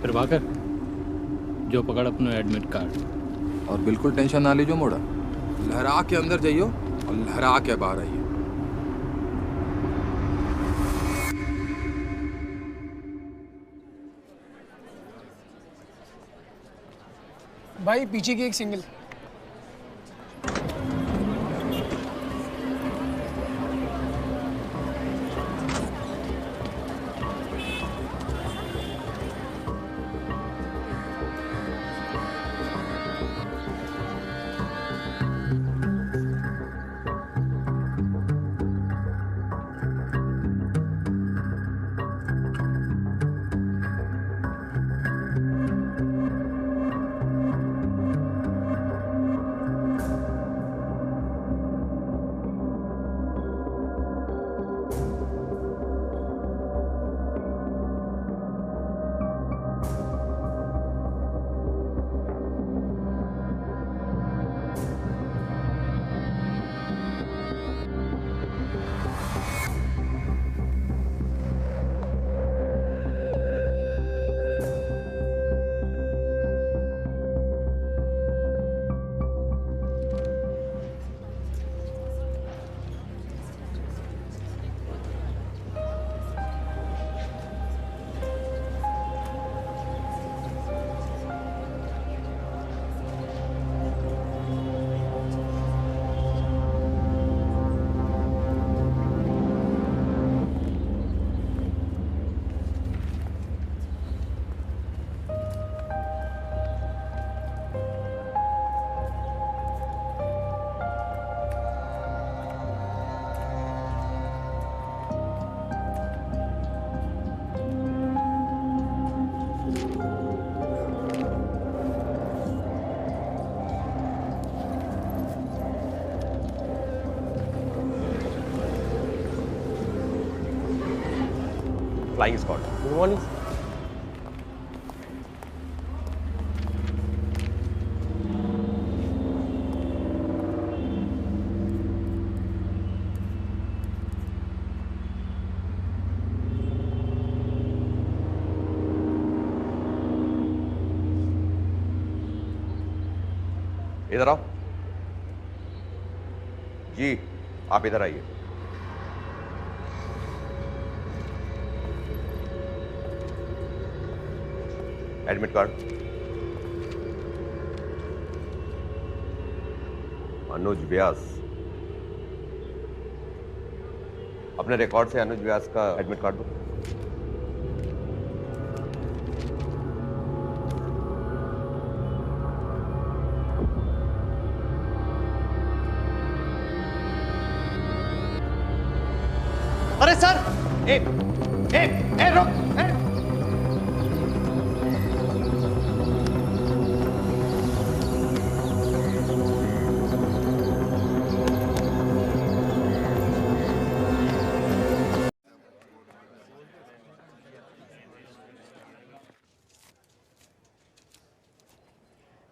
प्रभाकर, जो पकड़ अपना एडमिट कार्ड। और बिल्कुल टेंशन ना लीजिए मोड़ा, लहरा के अंदर जाइयो और लहरा के बाहर आइए। भाई पीछे की एक single. Flying squad, good morning. इधर आओ जी, आप इधर आइए। Admit card. अनुज व्यास, अपने रिकॉर्ड से अनुज व्यास का एडमिट कार्ड दो। अरे सर, रुक।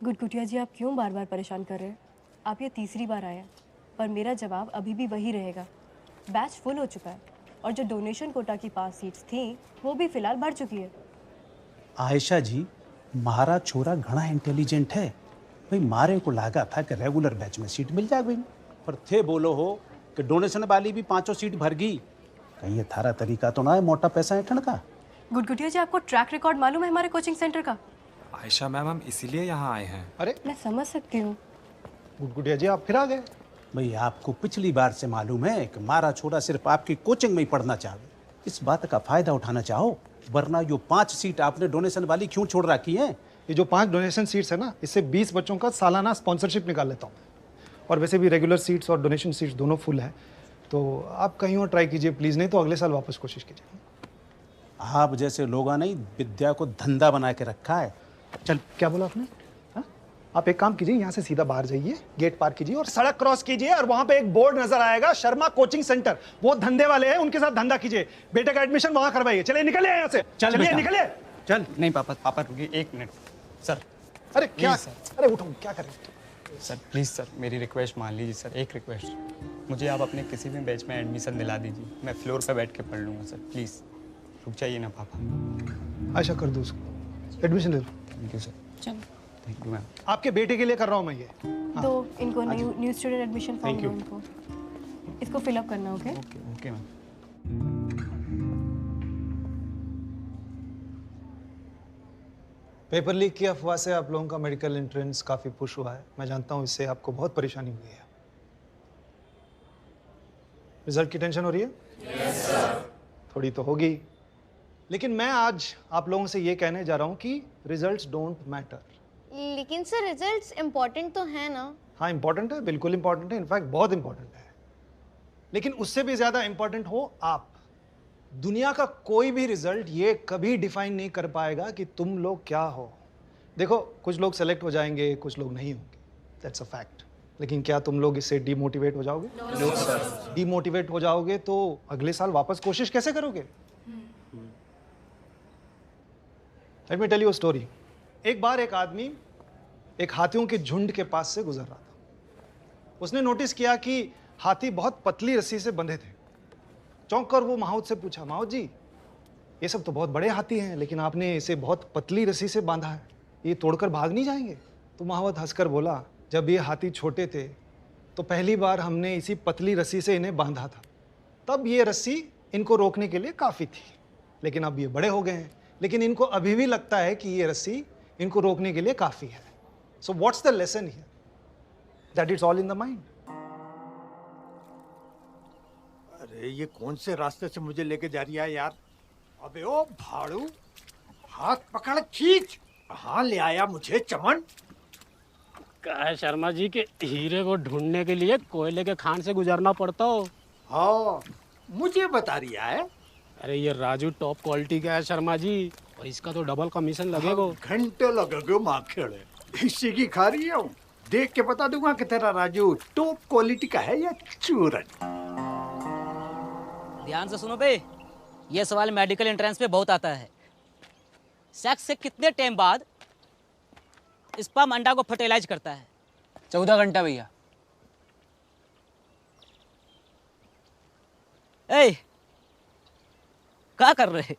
गुटगुटिया जी, आप क्यों बार बार परेशान कर रहे हैं? आप ये तीसरी बार आए हैं, पर मेरा जवाब अभी भी वही रहेगा। बैच फुल हो चुका है और जो डोनेशन कोटा की 5 सीट्स थी वो भी फिलहाल बढ़ चुकी है। आयशा जी, महाराज छोरा घना इंटेलिजेंट है भाई। मारे को लागा था कि रेगुलर बैच में सीट मिल जाएगी, पर थे बोलो हो कि डोनेशन वाली भी 5 सीट भर गई। कहीं ये थारा तरीका तो ना है मोटा पैसा ऐठन का? गुटगुटिया जी, आपको ट्रैक रिकॉर्ड मालूम है हमारे कोचिंग सेंटर का? आयशा मैम, हम इसीलिए यहाँ आए हैं। अरे मैं समझ सकती हूँ। गुटगुटिया जी, आप फिर आ गए। भाई आपको पिछली बार से मालूम है कि मारा छोरा सिर्फ आपकी कोचिंग में ही पढ़ना चाहे। इस बात का फायदा उठाना चाहो, वरना जो 5 सीट आपने डोनेशन वाली क्यों छोड़ रखी है? ये जो 5 डोनेशन सीट्स है ना, इससे 20 बच्चों का सालाना स्पॉन्सरशिप निकाल लेता हूँ। और वैसे भी रेगुलर सीट्स और डोनेशन सीट्स दोनों फुल है, तो आप कहीं और ट्राई कीजिए प्लीज़, नहीं तो अगले साल वापस कोशिश कीजिए। आप जैसे लोगों ने विद्या को धंधा बना के रखा है। चल, क्या बोला आपने? हाँ? आप एक काम कीजिए, यहाँ से सीधा बाहर जाइए, गेट पार कीजिए और सड़क क्रॉस कीजिए और वहां पे एक बोर्ड नजर आएगा, शर्मा कोचिंग सेंटर। वो धंधे वाले हैं, उनके साथ धंधा कीजिए। बेटे का एडमिशन वहां करवाइए। चलिए निकलिए यहाँ से, चलिए निकलिए। चल। नहीं पापा, पापा रुकिए 1 मिनट। सर अरे क्या अरे उठो, क्या करें? सर प्लीज़ सर, मेरी रिक्वेस्ट मान लीजिए सर, एक रिक्वेस्ट। मुझे आप अपने किसी भी बैच में एडमिशन दिला दीजिए, मैं फ्लोर पे बैठ के पढ़ लूँगा सर, प्लीज़। रुक जाइए ना पापा। आशा कर दो उसको, एडमिशन ले लो। Thank you sir. चलो थैंक यू मैम। आपके बेटे के लिए कर रहा हूँ मैं ये। दो इनको न्यू स्टूडेंट एडमिशन फॉर्म दो इनको, इसको फिलअप करना। Okay okay okay ma'am. Paper leak की अफवाह से आप लोगों का मेडिकल एंट्रेंस काफ़ी पुश हुआ है। मैं जानता हूँ इससे आपको बहुत परेशानी हुई है। रिजल्ट की टेंशन हो रही है? Yes sir. थोड़ी तो होगी, लेकिन मैं आज आप लोगों से ये कहने जा रहा हूँ कि रिजल्ट्स डोंट मैटर। लेकिन सर रिजल्ट्स इम्पोर्टेंट तो है ना? हाँ इम्पोर्टेंट है, बिल्कुल इम्पोर्टेंट है, इनफैक्ट बहुत इम्पोर्टेंट है। लेकिन उससे भी ज़्यादा इम्पोर्टेंट हो आप। दुनिया का कोई भी रिजल्ट ये कभी डिफाइन नहीं कर पाएगा कि तुम लोग क्या हो। देखो, कुछ लोग सेलेक्ट हो जाएंगे, कुछ लोग नहीं होंगे, दैट्स अ फैक्ट। लेकिन क्या तुम लोग इससे डिमोटिवेट हो जाओगे? No sir. डिमोटिवेट हो जाओगे तो अगले साल वापस कोशिश कैसे करोगे? Let me tell you a story. एक बार एक आदमी एक हाथियों के झुंड के पास से गुजर रहा था। उसने नोटिस किया कि हाथी बहुत पतली रस्सी से बंधे थे। चौंक कर वो माहौत से पूछा, माहौत जी, ये सब तो बहुत बड़े हाथी हैं, लेकिन आपने इसे बहुत पतली रस्सी से बांधा है, ये तोड़कर भाग नहीं जाएंगे? तो माहौत हंसकर बोला, जब ये हाथी छोटे थे तो पहली बार हमने इसी पतली रस्सी से इन्हें बांधा था, तब ये रस्सी इनको रोकने के लिए काफ़ी थी। लेकिन अब ये बड़े हो गए हैं, लेकिन इनको अभी भी लगता है कि ये रस्सी इनको रोकने के लिए काफ़ी है। So what's the lesson here? That it's all in the mind. अरे ये कौन से रास्ते से मुझे लेके जा रही है यार? अबे ओ भाड़ू, हाथ पकड़ खींच। कहाँ ले आया मुझे चमन? क्या शर्मा जी के हीरे को ढूंढने के लिए कोयले के खान से गुजरना पड़ता हो? हाँ, मुझे बता रही है। अरे ये राजू टॉप क्वालिटी का है शर्मा जी, और इसका तो डबल कमीशन लगेगा। घंटे लगेगा माँ खेड़े, इसी की खा रही हूँ। देख के बता दूंगा कि तेरा राजू टॉप क्वालिटी का है या चूरन। ध्यान से सुनो बे, ये सवाल मेडिकल एंट्रेंस पे बहुत आता है। सेक्स से कितने टाइम बाद स्पर्म अंडा को फर्टिलाइज करता है? 14 घंटा भैया। ए, क्या कर रहे?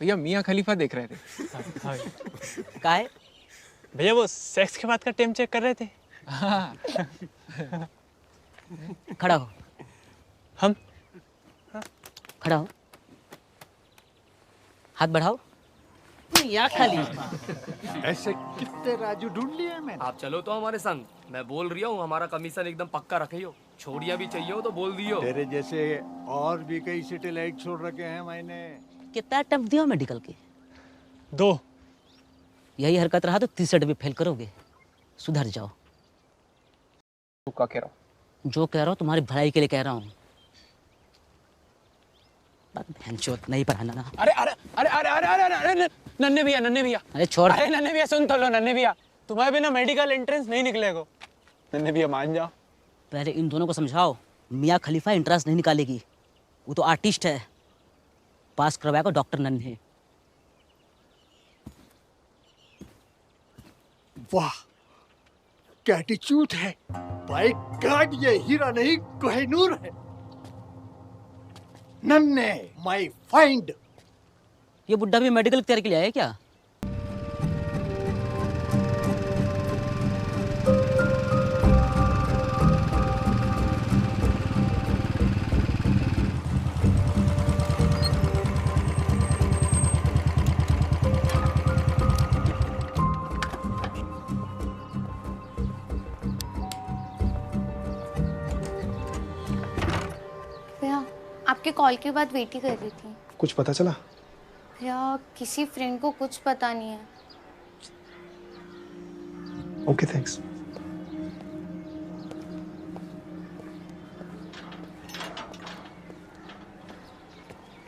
भैया मियाँ खलीफा देख रहे थे। का है? भैया वो सेक्स के बाद का टाइम चेक कर रहे थे। हाँ। खड़ा हो। हम खड़ा हो, हाथ बढ़ाओ। या खाली ऐसे कितने राजू ढूंढ लिए मैंने। आप चलो तो हमारे संग, मैं बोल रही हूँ हमारा कमीशन एकदम पक्का रखियो। छोड़िया भी चाहिए हो तो बोल दियो। तेरे जैसे और भी कई सैटेलाइट छोड़ रखे हैं मैंने। कितना अटेम्प्ट दिया मेडिकल के? 2। यही हरकत रहा तो 30 भी फेल करोगे, सुधर जाओ। तू क्या कह रहा हूँ? जो कह रहा हूँ तुम्हारी भलाई के लिए कह रहा हूँ। नहीं पढ़ाना ना। अरे अरे अरे अरे अरे अरे अरे नन्हे भैया, नन्हे भैया। अरे छोड़। अरे नन्हे भैया सुन तो लो, नन्हे भैया तुम्हारे बिना मेडिकल एंट्रेंस नहीं निकलेगा। नन्हे भैया मान जाओ। पहले इन दोनों को समझाओ, मियाँ खलीफा एंट्रेंस नहीं निकालेगी, वो तो आर्टिस्ट है। पास करवाएगा डॉक्टर नन्हे। वाह क्या एटीट्यूड है। बाय गॉड, ये हीरा नहीं कोहिनूर है। नन्हे माय फाइंड। ये बुड्ढा भी मेडिकल तैयारी के लिए आया है क्या? भैया आपके कॉल के बाद वेट ही कर रही थी। कुछ पता चला? भैया किसी फ्रेंड को कुछ पता नहीं है। Okay thanks.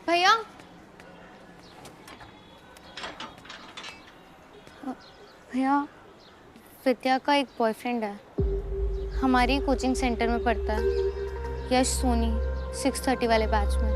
भैया भैया विद्या का एक बॉयफ्रेंड है, हमारी कोचिंग सेंटर में पढ़ता है, यश सोनी, 630 वाले बैच में।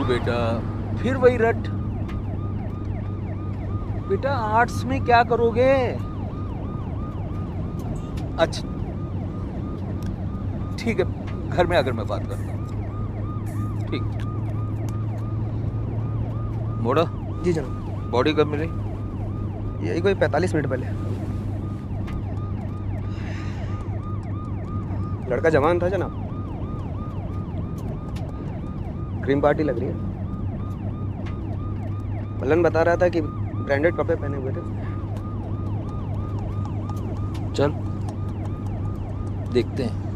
बेटा फिर वही रट। बेटा आर्ट्स में क्या करोगे? अच्छा ठीक है, घर में आकर मैं बात करता हूँ। ठीक। मोड़ा जी जनाब। बॉडी कब मिली? यही कोई 45 मिनट पहले। लड़का जवान था जनाब, क्रीम पार्टी लग रही है। मलन बता रहा था कि ब्रांडेड कपड़े पहने हुए थे। चल देखते हैं।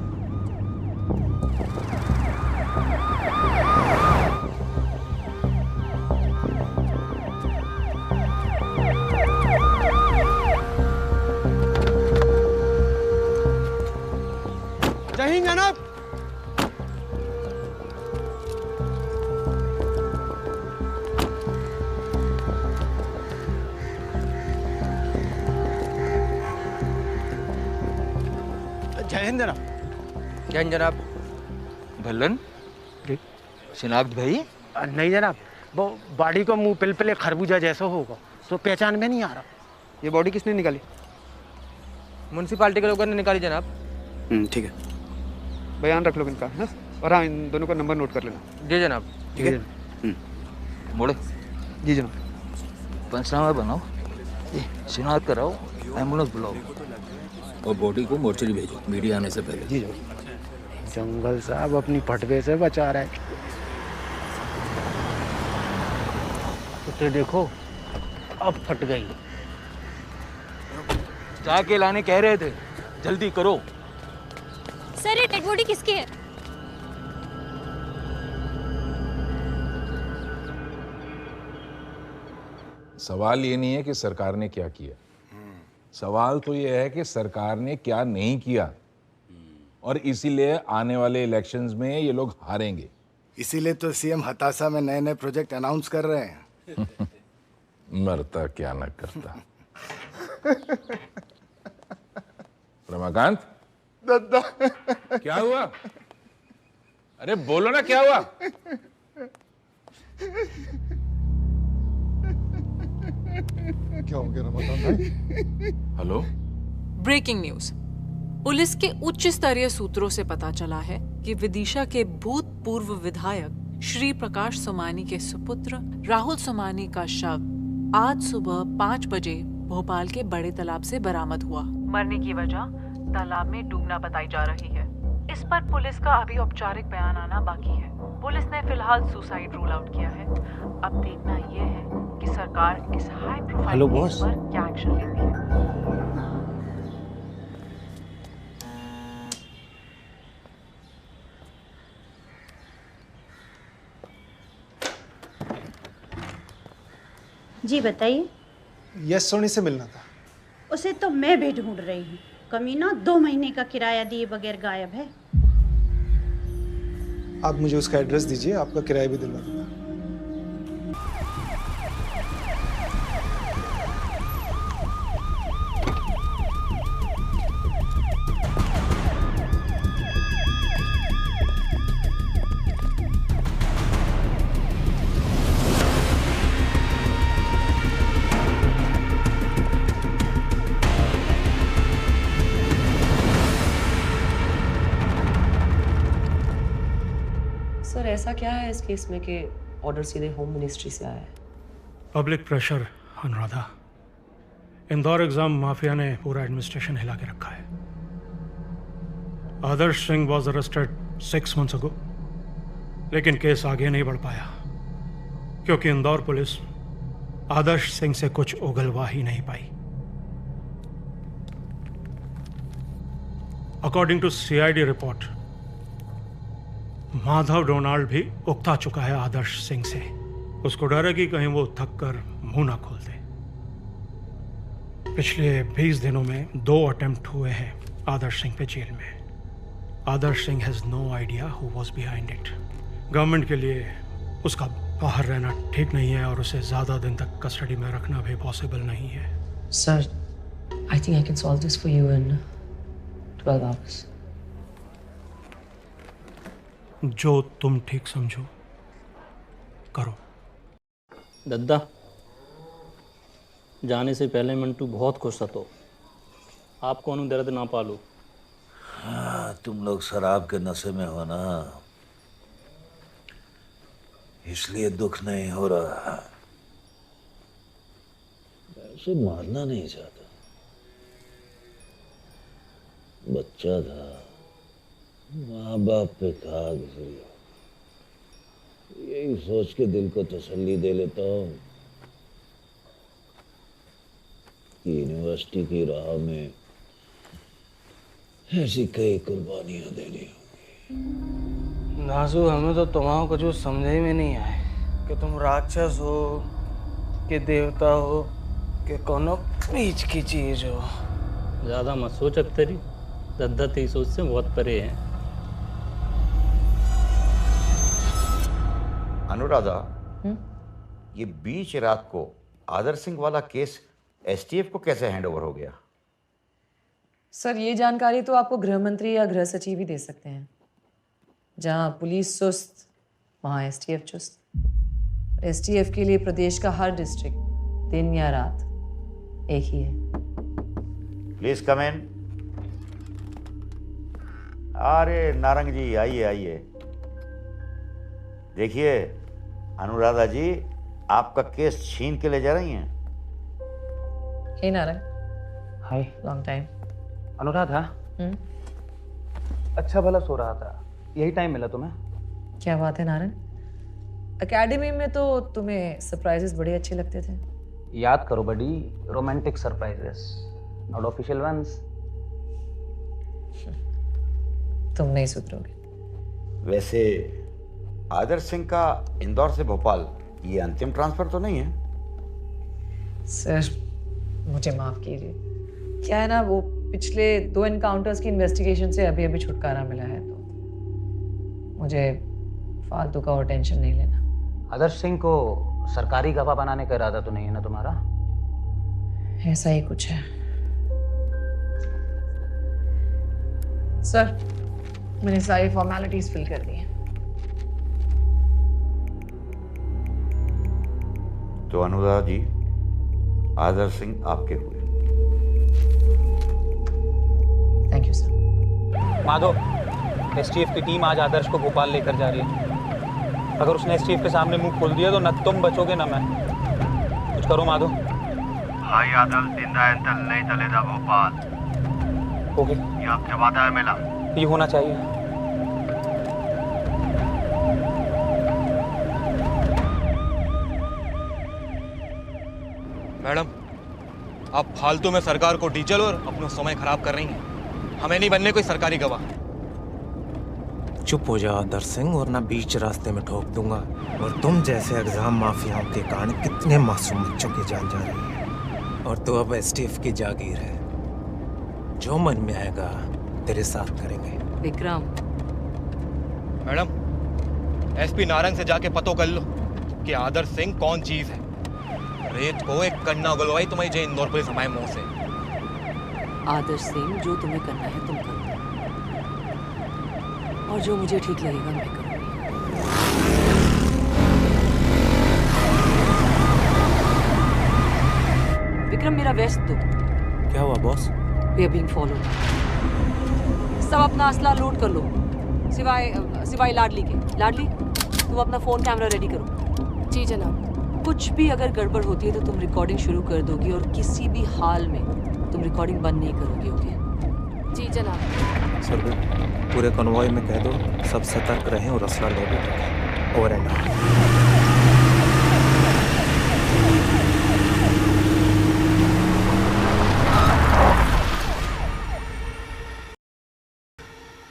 जय हिंद जनाब। जय हिंद जनाब। जय हिंद जनाब। भल्लन शिनाख्त भाई? नहीं जनाब, वो बॉडी को मुंह पिलपिले खरबूजा जैसा होगा, तो पहचान में नहीं आ रहा। ये बॉडी किसने निकाली? म्यूनसिपालिटी के लोगों ने निकाली जनाब। ठीक है, बयान रख लो इनका, है? और हाँ, इन दोनों का नंबर नोट कर लेना। जी जनाब। ठीक है। मोड़े जी जनाब। पंचनामा बनाओ, शिनाख्त कराओ, एम्बुलेंस बुलाओ और बॉडी को मोर्चरी भेजो मीडिया आने से पहले। जी जनाब। जंगल साहब अपनी फटवे से बचा रहा है। तो देखो अब फट गई। जाके लाने कह रहे थे, जल्दी करो। सर ये डेड बॉडी किसकी है? सवाल ये नहीं है कि सरकार ने क्या किया, सवाल तो ये है कि सरकार ने क्या नहीं किया, और इसीलिए आने वाले इलेक्शंस में ये लोग हारेंगे। इसीलिए तो सीएम हताशा में नए नए प्रोजेक्ट अनाउंस कर रहे हैं। मरता क्या न करता। रमाकांत, दादा क्या हुआ? अरे बोलो ना, क्या हुआ? क्या हो गया रमाकांत भाई? हेलो। Breaking news. पुलिस के उच्च स्तरीय सूत्रों से पता चला है कि विदिशा के भूतपूर्व विधायक श्री प्रकाश सोमानी के सुपुत्र राहुल सोमानी का शव आज सुबह 5 बजे भोपाल के बड़े तालाब से बरामद हुआ। मरने की वजह तालाब में डूबना बताई जा रही है। इस पर पुलिस का अभी औपचारिक बयान आना बाकी है। पुलिस ने फिलहाल सुसाइड रूल आउट किया है। अब देखना यह है कि सरकार इस हाई प्रोफाइल केस पर क्या एक्शन लेती है। जी बताइए। यश सोनी से मिलना था। उसे तो मैं भी ढूंढ रही हूँ। कमीना 2 महीने का किराया दिए बगैर गायब है। आप मुझे उसका एड्रेस दीजिए, आपका किराया भी दिलवा दूंगा। सर ऐसा क्या है इस केस में कि ऑर्डर सीधे होम मिनिस्ट्री से आया है? Public pressure Anuradha. Indore exam mafia ने पूरा एडमिनिस्ट्रेशन हिला के रखा है। Adarsh Singh was arrested 6 months ago, लेकिन केस आगे नहीं बढ़ पाया क्योंकि इंदौर पुलिस आदर्श सिंह से कुछ उगलवा ही नहीं पाई। According to CID report, Madhav Donald भी उकता चुका है आदर्श सिंह से उसको डर है कि कहीं वो थक कर मुंह ना खोल दे। पिछले 20 दिनों में 2 अटेम्प्ट हुए हैं आदर्श सिंह पे जेल में। Adarsh Singh has no idea who was behind it. Government के लिए उसका बाहर रहना ठीक नहीं है और उसे ज़्यादा दिन तक कस्टडी में रखना भी पॉसिबल नहीं है। Sir, I think I can solve this for you in 12 hours. जो तुम ठीक समझो करो। दद्दा, जाने से पहले मंटू बहुत खुश था, तो आपको उन्हें दर्द ना पालो। हाँ, तुम लोग शराब के नशे में हो ना, इसलिए दुख नहीं हो रहा। उसे मारना नहीं चाहता, बच्चा था, माँ बाप पे खा गुजरी, यही सोच के दिल को तसल्ली दे लेता हूँ कि यूनिवर्सिटी की राह में ऐसी कई कुर्बानियां देनी होंगी। नाजू, हमें तो तुम्हारा कुछ समझ में नहीं आए कि तुम राक्षस हो कि देवता हो कि कोनो बीच की चीज हो। ज़्यादा मत सोच अख्तरी, दद्दा तेरी सोच से बहुत परे है। अनुराधा, ये बीच रात को आदर सिंह वाला केस एसटीएफ को कैसे हैंडओवर हो गया? सर, ये जानकारी तो आपको गृह मंत्री या गृह सचिव ही दे सकते हैं। जहां पुलिस सुस्त, वहां एसटीएफ चुस्त। एसटीएफ के लिए प्रदेश का हर डिस्ट्रिक्ट दिन या रात एक ही है। प्लीज कम इन। अरे नारंग जी, आइए आइए। देखिए अनुराधा जी, आपका केस छीन के ले जा रही हैं। Hey Narang, hi, long time. Anuradha, अच्छा भला सो रहा था, यही टाइम मिला तुम्हें? क्या बात है नारंग, एकेडमी में तो तुम्हें सरप्राइजेस बड़े अच्छे लगते थे। याद करो बड़ी, romantic surprises, not official ones. तुम नहीं सुधरोगे। वैसे आदर सिंह का इंदौर से भोपाल ये अंतिम ट्रांसफर तो नहीं है? सर, मुझे माफ कीजिए, क्या है ना, वो पिछले 2 एनकाउंटर्स की इन्वेस्टिगेशन से अभी अभी छुटकारा मिला है, तो मुझे फालतू का और टेंशन नहीं लेना। आदर्श सिंह को सरकारी गवाह बनाने का इरादा तो नहीं है ना तुम्हारा? ऐसा ही कुछ है। सर, मैंने सारी फॉर्मेलिटीज फिल कर दी हैं। तो अनुराधा जी, आदर सिंह आपके हुए। Thank you sir. Madhav, STF की टीम आज आदर्श को भोपाल लेकर जा रही है। अगर उसने एसटीएफ के सामने मुंह खोल दिया तो न तुम बचोगे न मैं। कुछ करो माधव। हाई आदल जिंदा एंतल नहीं चलेगा भोपाल। ओके, ये आपसे वादा है मेरा। ये होना चाहिए। मैडम, आप फालतू में सरकार को डीजल और अपना समय खराब कर रही हैं। हमें नहीं बनने कोई सरकारी गवाह। चुप हो जा आदर्श सिंह, वरना बीच रास्ते में ठोक दूंगा। और तुम जैसे एग्जाम माफियाओं के कारण कितने मासूम बच्चों की जान जा रही है। और तो अब एसटीएफ की जागीर है, जो मन में आएगा तेरे साथ करेंगे। विक्रम। मैडम, एसपी नारंग से जाके पतो कर लो कि आदर्श सिंह कौन चीज है। रेत को एक कन्ना उगलवाई तुम्हारी जय इंदौर पुलिस हमारे मुंह से। आदर्श सिंह, जो तुम्हें करना है तुम करो, और जो मुझे ठीक लगेगा मैं करूँगी। विक्रम, मेरा वेस्ट दो। क्या हुआ boss? We are being followed. सब अपना असला लोड कर लो, सिवाय लाडली के। लाडली, तुम अपना फोन कैमरा रेडी करो। जी जनाब। कुछ भी अगर गड़बड़ होती है तो तुम रिकॉर्डिंग शुरू कर दोगी, और किसी भी हाल में तुम रिकॉर्डिंग बंद नहीं करोगी। ओके? जी जनाब। सर, पूरे कन्वॉय में कह दो सब सतर्क रहें और असला लोडेड रखें। Over and out.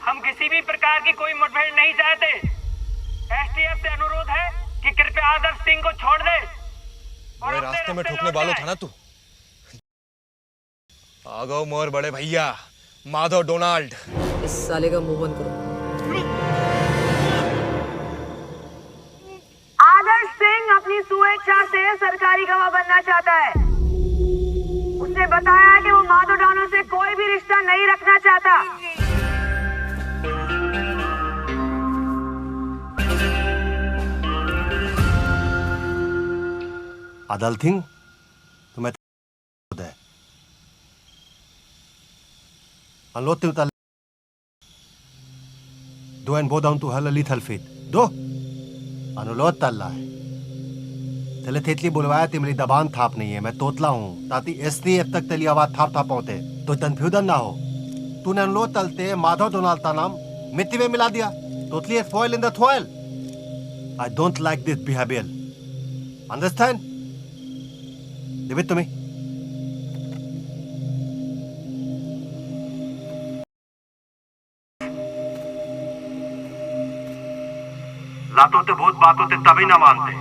हम किसी भी प्रकार की कोई मुठभेड़ नहीं चाहते। एसटीएफ से अनुरोध है कि कृपया आदर्श सिंह को छोड़ दे। बड़े रास्ते में ठोकने वालों था ना तू। आ गओ मोर बड़े भैया माधव डोनाल्ड। इस साले का मुंह बंद करो। आदर्श सिंह अपनी स्वेच्छा से सरकारी गवाह बनना चाहता है। उसने बताया कि वो माधव डॉनो से कोई भी रिश्ता नहीं रखना चाहता। Adalting, du met det. Han låter utan då en båda tu halla lit halfit. Då अनुलोध तल्ला है तले तेतली बुलवाया ती मेरी दबान थाप नहीं है मैं तोतला हूँ ताकि इसलिए अब तक तेली आवाज थाप थाप होते तो कन्फ्यूजन ना हो तूने अनुलोध तलते माधव डोनाल्ड का नाम मिट्टी में मिला दिया तोतली is foil in the foil. I don't like this behavior. Understand? Give it to me. लातों ते भूत बातों ते तभी ना मानते।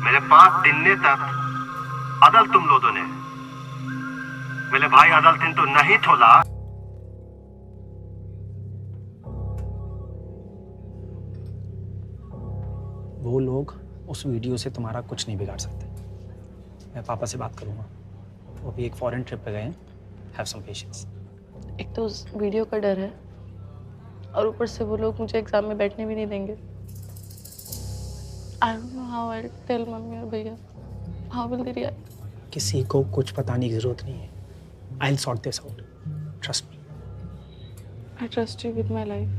मेरे 5 दिन ने तक अदल तुम लोगों ने मेरे भाई अदल दिन तो नहीं थोला। वो लोग उस वीडियो से तुम्हारा कुछ नहीं बिगाड़ सकते। मैं पापा से बात करूंगा, वो भी एक फॉरेन ट्रिप पे गए हैं। Have some patience. एक तो उस वीडियो का डर है और ऊपर से वो लोग मुझे एग्जाम में बैठने भी नहीं देंगे। I don't know how I'll tell mummy और भैया. How will they react? किसी को कुछ बताने की जरूरत नहीं है। I'll sort this out. Trust me. I trust you with my life.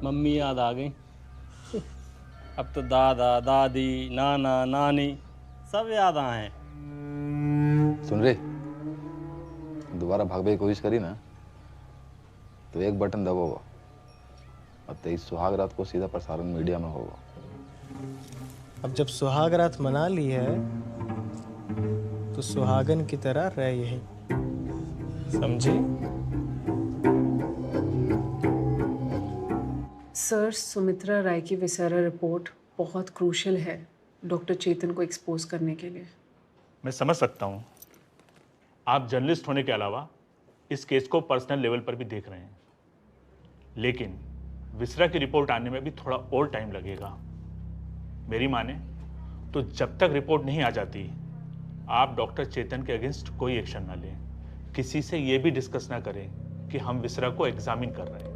Mummy याद आ गई। अब तो दादा दादी नाना नानी सब याद आए। सुन रे, दोबारा भागने की कोशिश करी ना तो एक बटन दबाओ और 23 सुहाग रात को सीधा प्रसारण मीडिया में होगा। अब जब सुहाग रात मना ली है तो सुहागन की तरह रह यही, समझी? सर, सुमित्रा राय की विसेरा रिपोर्ट बहुत क्रूशियल है डॉक्टर चेतन को एक्सपोज करने के लिए। मैं समझ सकता हूँ आप जर्नलिस्ट होने के अलावा इस केस को पर्सनल लेवल पर भी देख रहे हैं, लेकिन विसरा की रिपोर्ट आने में भी थोड़ा और टाइम लगेगा। मेरी माने तो जब तक रिपोर्ट नहीं आ जाती आप डॉक्टर चेतन के अगेंस्ट कोई एक्शन ना लें, किसी से ये भी डिस्कस ना करें कि हम विसरा को एग्जामिन कर रहे हैं।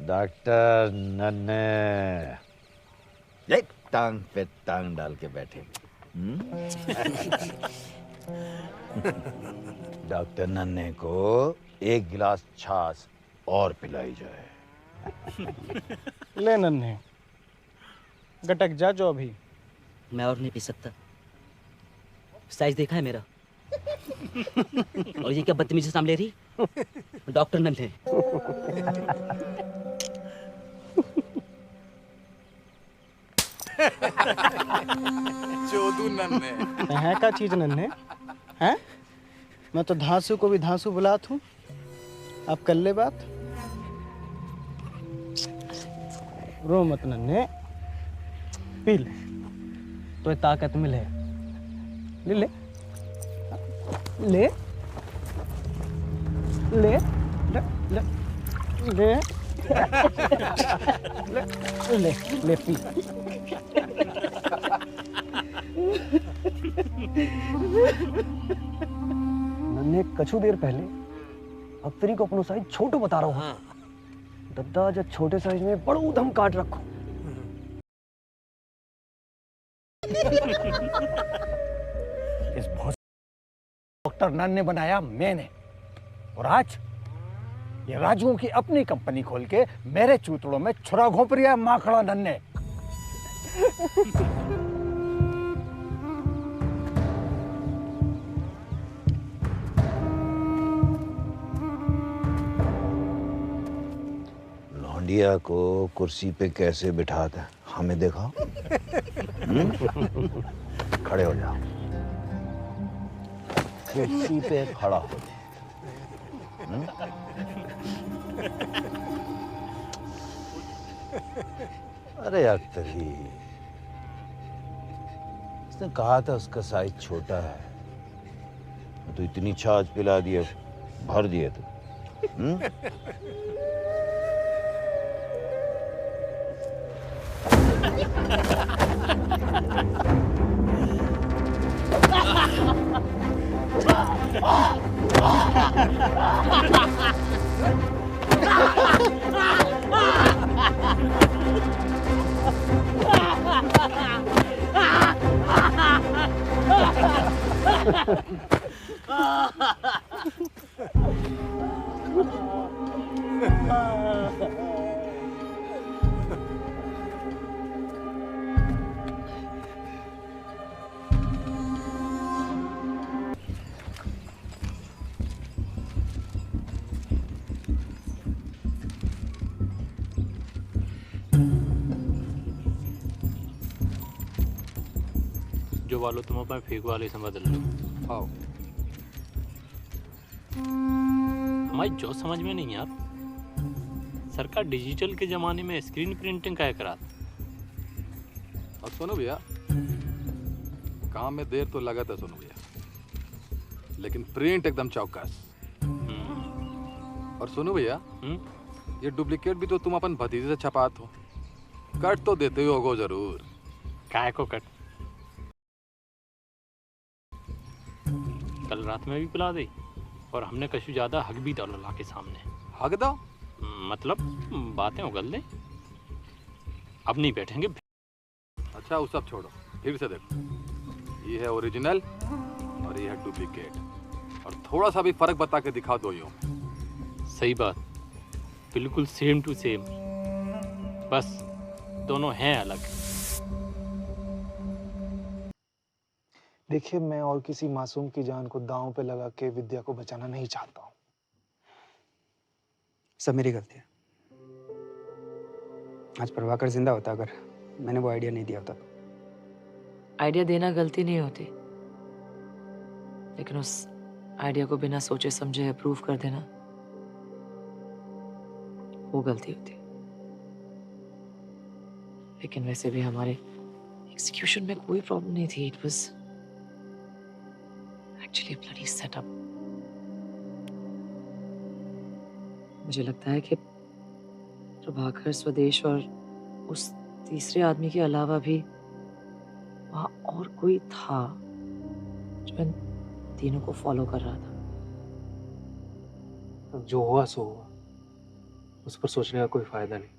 डॉक्टर नन्हे एक टांग पे टांग डाल के बैठे। डॉक्टर नन्हे को एक गिलास छाछ और पिलाई जाए। ले नन्हे, गटक जा जो अभी। मैं और नहीं पी सकता, साइज देखा है मेरा। और ये क्या बदतमीजी से नाम ले रही? डॉक्टर नन्हे। चोदू नन्हे है का चीज नन्हे हैं? मैं तो धांसू को भी धांसू बुलात हूँ। आप कर ले बात, रो मत नन्हे, पी ले तो ताकत मिले। ले ले ले ले ले ले ले ले ले पी। नन्हे कछु देर पहले अख्तरी को अपनो साइज छोटो बता रहा हूँ। दद्दा जब छोटे साइज में बड़ो उधम काट रखो। इस डॉक्टर नन ने बनाया मैंने, और आज ये राजुओं की अपनी कंपनी खोल के मेरे चूतड़ों में छुरा घोंप रिया माखड़ा नन ने। लौंडिया को कुर्सी पे कैसे बिठाता हमें दिखाओ। खड़े हो जाओ। कुर्सी पे खड़ा हो। अरे अख्तरी, उसने कहा था उसका साइज छोटा है, तो इतनी छाछ पिला दिए, भर दिए तो। जो वालो तुम अपने फेंक वाले से बदल लो। आओ। हमारी जो समझ में नहीं यार, सरकार डिजिटल के जमाने में स्क्रीन प्रिंटिंग का करा। और सुनो भैया, काम में देर तो लगा था सुनो भैया, लेकिन प्रिंट एकदम चौकस। और सुनो भैया, ये डुप्लीकेट भी तो तुम अपन भतीजे से छपात हो, कट तो देते ही होगो जरूर। काय को कट? कल रात में भी पिला दी, और हमने कशु ज्यादा हक भी डालो ला के सामने। हक दो मतलब बातें उगल दे, अब नहीं बैठेंगे। अच्छा वो सब छोड़ो, फिर से देखो, ये है ओरिजिनल और ये है डुप्लीकेट, और थोड़ा सा भी फर्क बता के दिखा दो यूं। सही बात, बिल्कुल सेम टू सेम, बस दोनों हैं अलग। देखिए, मैं और किसी मासूम की जान को दांव पे लगा के विद्या को बचाना नहीं चाहता हूँ। सब मेरी गलती है। आज प्रभाकर जिंदा होता अगर मैंने वो आइडिया नहीं दिया होता। आइडिया देना गलती नहीं होती, लेकिन उस आइडिया को बिना सोचे समझे अप्रूव कर देना वो गलती होती। लेकिन वैसे भी हमारे एग्जीक्यूशन में कोई प्रॉब्लम नहीं थी। It was actually bloody setup. मुझे लगता है कि प्रभाकर, स्वदेश और उस तीसरे आदमी के अलावा भी वहां और कोई था जो इन तीनों को फॉलो कर रहा था। अब जो हुआ सो हुआ, उस पर सोचने का कोई फायदा नहीं।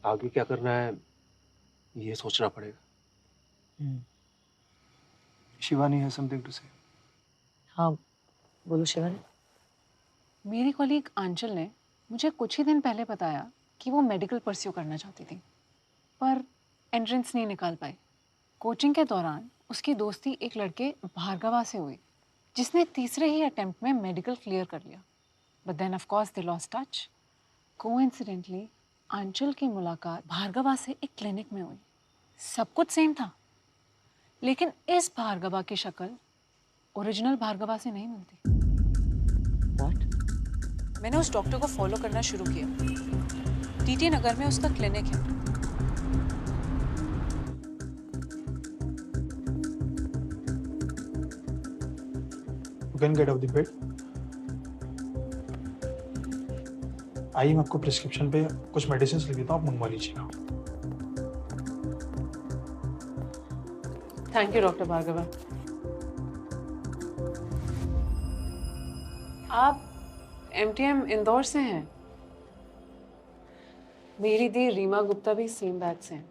आगे क्या करना है ये सोचना पड़ेगा। शिवानी है समथिंग टू से। हाँ बोलो शिवानी। मेरी कॉलीग आंचल ने मुझे कुछ ही दिन पहले बताया कि वो मेडिकल परस्यू करना चाहती थी, पर एंट्रेंस नहीं निकाल पाई। कोचिंग के दौरान उसकी दोस्ती एक लड़के भार्गवा से हुई, जिसने तीसरे ही अटेम्प्ट में मेडिकल क्लियर कर लिया। But then of course they lost touch. Coincidentally Aanchal की मुलाकात भार्गवा से एक क्लिनिक में हुई। सब कुछ सेम था, लेकिन इस भार्गवा की शक्ल ओरिजिनल भार्गवा से नहीं मिलती। मैंने उस डॉक्टर को फॉलो करना शुरू किया। टीटी नगर में उसका क्लिनिक है। You can get off the bed. आइए मैं आपको प्रिस्क्रिप्शन पे कुछ मेडिसिन लिख देता हूँ, आप मंगवा लीजिएगा। Thank you doctor Bhargava. आप MTM इंदौर से हैं? मेरी दी रीमा गुप्ता भी सेम बैच से हैं।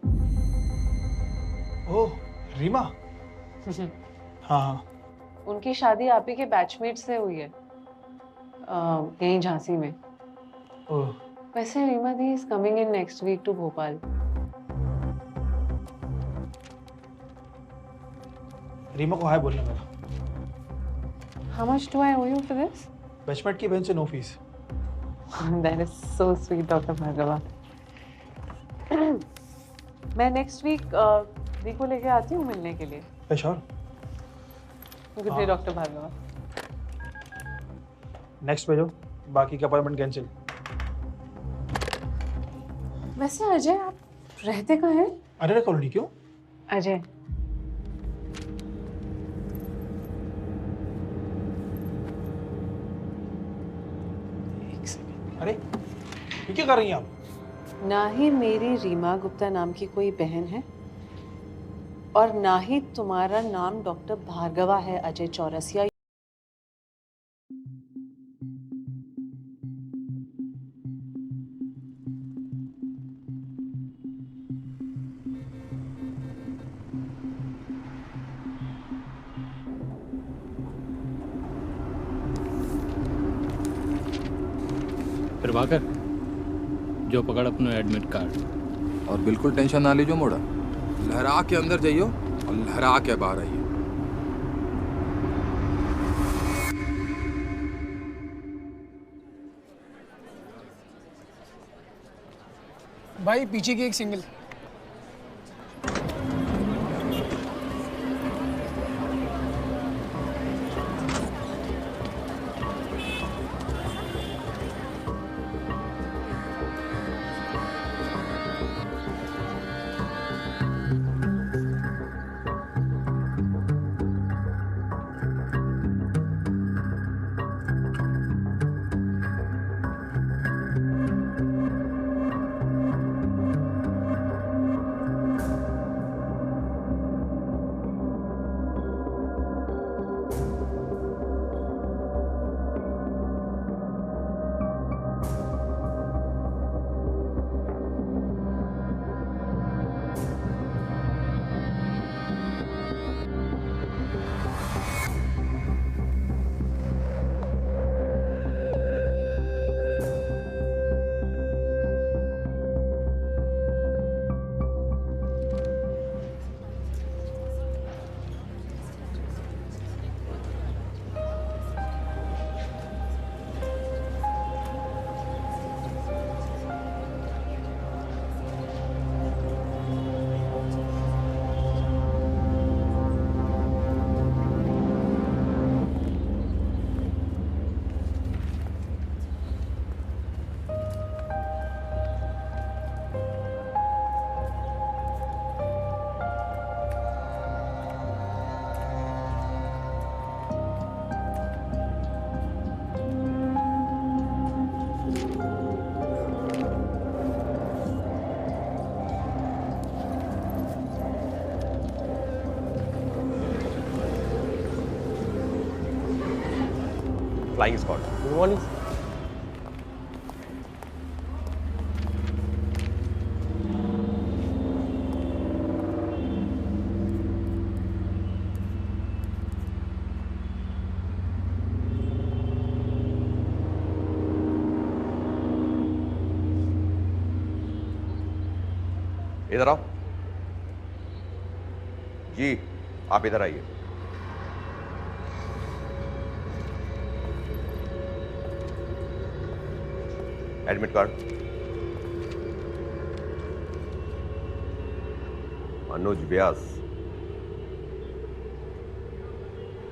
ओह, रीमा? हाँ। उनकी शादी आप ही के बैचमेट से हुई है, यहीं झांसी में। ओह। वैसे Reema di is coming in next week to Bhopal. Reema को हाय बोलना मेरा। How much do I owe you for this? Batchmate की बहन से no fees. That is so sweet, doctor Bhargava. मैं नेक्स्ट वीक दी को लेके आती हूँ मिलने के लिए। Sure. Good day doctor Bhargava. Next भेजो, बाकी का अपॉइंटमेंट कैंसिल। वैसे अजय आप रहते कहाँ हैं? अरे कॉलोनी। क्यों? अजय अरे ये क्या कर रही हैं आप? ना ही मेरी रीमा गुप्ता नाम की कोई बहन है और ना ही तुम्हारा नाम डॉक्टर भार्गवा है अजय चौरसिया। प्रभाकर, जो पकड़ अपना एडमिट कार्ड। और बिल्कुल टेंशन ना लीजिए मोड़ा, लहरा के अंदर जाइयो और लहरा के बाहर आइए। भाई पीछे की एक single. Flying squad. Good morning. इधर आओ जी, आप इधर आइए। Admit card. अनुज व्यास,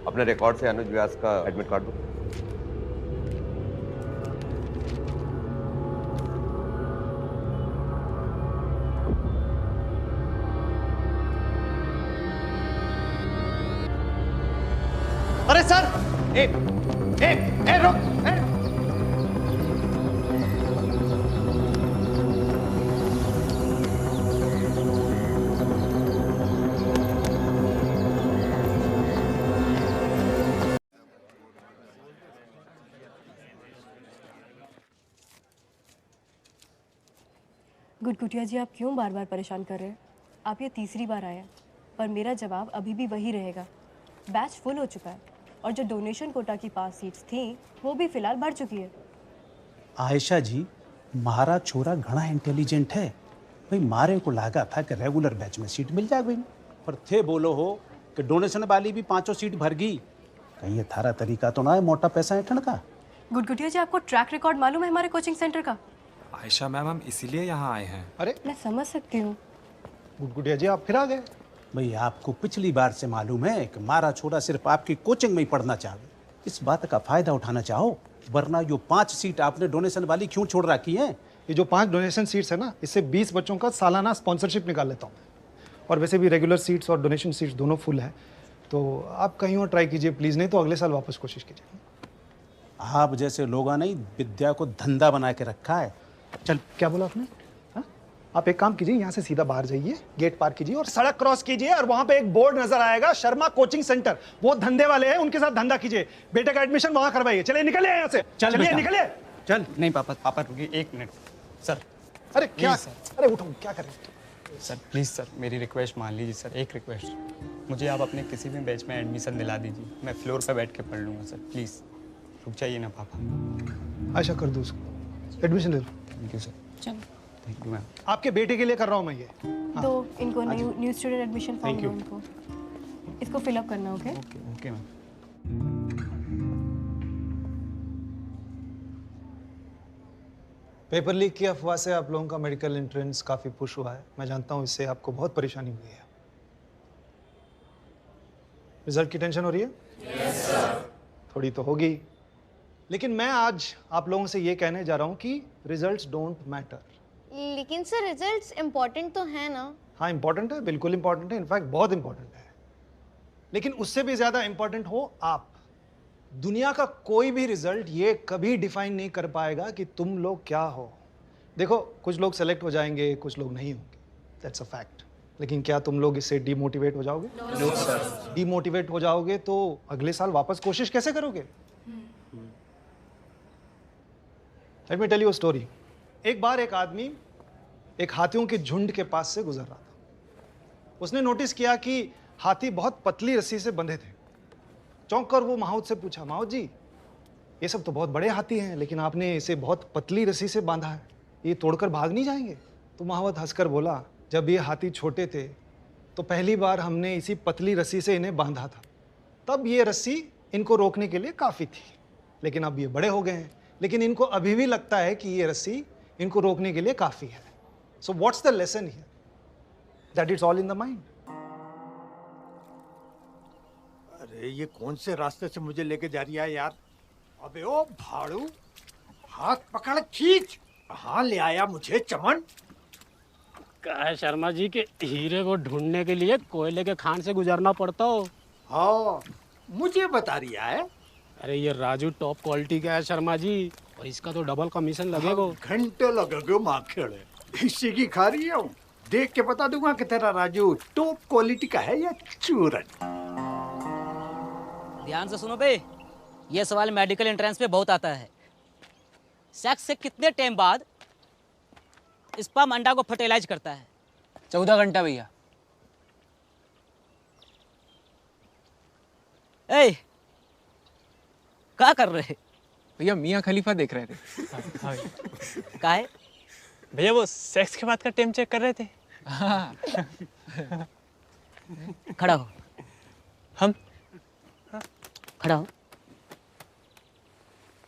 अपने रिकॉर्ड से अनुज व्यास का एडमिट कार्ड दो। अरे सर, रुक गुटगुटिया जी, आप क्यों बार बार परेशान कर रहे हैं? आप ये तीसरी बार आए हैं, पर मेरा जवाब अभी भी वही रहेगा। बैच फुल हो चुका है और जो डोनेशन कोटा की 5 सीट्स थी वो भी फिलहाल बढ़ चुकी है। आयशा जी, मारा छोरा घना इंटेलिजेंट है भाई। मारे को लगा था कि रेगुलर बैच में सीट मिल जाएगी, पर थे बोलो हो कि डोनेशन वाली भी 5 सीट भर गई। कहीं ये थारा तरीका तो ना है मोटा पैसा ऐठन का। गुटगुटिया जी, आपको ट्रैक रिकॉर्ड मालूम है हमारे कोचिंग सेंटर का? आयशा मैम, हम इसीलिए यहाँ आए हैं। अरे मैं समझ सकती हूँ। गुटगुटिया जी, आप फिर आ गए। भाई आपको पिछली बार से मालूम है कि मारा छोरा सिर्फ आपकी कोचिंग में ही पढ़ना चाहे। इस बात का फायदा उठाना चाहो, वरना जो 5 सीट आपने डोनेशन वाली क्यों छोड़ रखी है? ये जो 5 डोनेशन सीट्स है ना, इससे 20 बच्चों का सालाना स्पॉन्सरशिप निकाल लेता हूँ। और वैसे भी रेगुलर सीट्स और डोनेशन सीट्स दोनों फुल है, तो आप कहीं और ट्राई कीजिए प्लीज़, नहीं तो अगले साल वापस कोशिश कीजिए। आप जैसे लोगों ने विद्या को धंधा बना के रखा है। चल, क्या बोला आपने? हाँ? आप एक काम कीजिए, यहाँ से सीधा बाहर जाइए, गेट पार कीजिए और सड़क क्रॉस कीजिए, और वहां पे एक बोर्ड नजर आएगा, शर्मा कोचिंग सेंटर। वो धंधे वाले हैं, उनके साथ धंधा कीजिए। बेटे का एडमिशन वहां करवाइए। चलिए निकलिए यहाँ से, चलिए निकलिए। चल। नहीं पापा रुकिए 1 मिनट सर। अरे क्या? अरे उठो, क्या करें सर? प्लीज़ सर, मेरी रिक्वेस्ट मान लीजिए सर। एक रिक्वेस्ट, मुझे आप अपने किसी भी बैच में एडमिशन दिला दीजिए। मैं फ्लोर पे बैठ के पढ़ लूँगा सर। प्लीज़ रुक जाइए ना पापा। आयशा, कर दो उसको एडमिशन ले लो। Thank you sir. चलो, थैंक यू मैम। आपके बेटे के लिए कर रहा हूँ मैं ये। तो इनको न्यू स्टूडेंट एडमिशन फॉर्म दो उनको। इसको फिलअप करना, okay? Okay ma'am. Paper leak की अफवाह से आप लोगों का मेडिकल एंट्रेंस काफ़ी पुश हुआ है। मैं जानता हूँ इससे आपको बहुत परेशानी हुई है। रिजल्ट की टेंशन हो रही है? Yes sir. थोड़ी तो होगी, लेकिन मैं आज आप लोगों से ये कहने जा रहा हूँ कि रिजल्ट्स डोंट मैटर। लेकिन सर रिजल्ट्स इम्पोर्टेंट तो है ना? हाँ, इम्पोर्टेंट है, बिल्कुल इम्पोर्टेंट है, इनफैक्ट बहुत इम्पोर्टेंट है। लेकिन उससे भी ज़्यादा इम्पोर्टेंट हो आप। दुनिया का कोई भी रिजल्ट ये कभी डिफाइन नहीं कर पाएगा कि तुम लोग क्या हो। देखो, कुछ लोग सेलेक्ट हो जाएंगे, कुछ लोग नहीं होंगे, दैट्स अ फैक्ट। लेकिन क्या तुम लोग इससे डीमोटिवेट हो जाओगे? No sir. डीमोटिवेट हो जाओगे तो अगले साल वापस कोशिश कैसे करोगे? Let me tell you a story. एक बार एक आदमी एक हाथियों के झुंड के पास से गुजर रहा था। उसने नोटिस किया कि हाथी बहुत पतली रस्सी से बंधे थे। चौंक कर वो माहौत से पूछा, माहौत जी, ये सब तो बहुत बड़े हाथी हैं, लेकिन आपने इसे बहुत पतली रस्सी से बांधा है, ये तोड़कर भाग नहीं जाएंगे? तो माहौत हंसकर बोला, जब ये हाथी छोटे थे तो पहली बार हमने इसी पतली रस्सी से इन्हें बांधा था, तब ये रस्सी इनको रोकने के लिए काफ़ी थी। लेकिन अब ये बड़े हो गए हैं, लेकिन इनको अभी भी लगता है कि ये रस्सी इनको रोकने के लिए काफ़ी है। So what's the lesson here? That it's all in the mind. अरे ये कौन से रास्ते से मुझे लेके जा रही है यार? अबे ओ भाड़ू, हाथ पकड़ खींच। कहाँ ले आया मुझे चमन? क्या है शर्मा जी के हीरे को ढूंढने के लिए कोयले के खान से गुजरना पड़ता हो। हाँ, मुझे बता रही है। अरे ये राजू टॉप क्वालिटी का है शर्मा जी, और इसका तो डबल कमीशन लगेगा। घंटे लगेगा माँ खेड़े, इसी की खा रही हूँ। देख के बता दूंगा कि तेरा राजू टॉप क्वालिटी का है या चूरन। ध्यान से सुनो बे, ये सवाल मेडिकल एंट्रेंस पे बहुत आता है। सेक्स से कितने टाइम बाद स्पर्म अंडा को फर्टिलाइज करता है? 14 घंटा भैया। ए, क्या कर रहे? भैया मियाँ खलीफा देख रहे थे। का है? भैया वो सेक्स के बाद का टाइम चेक कर रहे थे। खड़ा हो। हम खड़ा हो,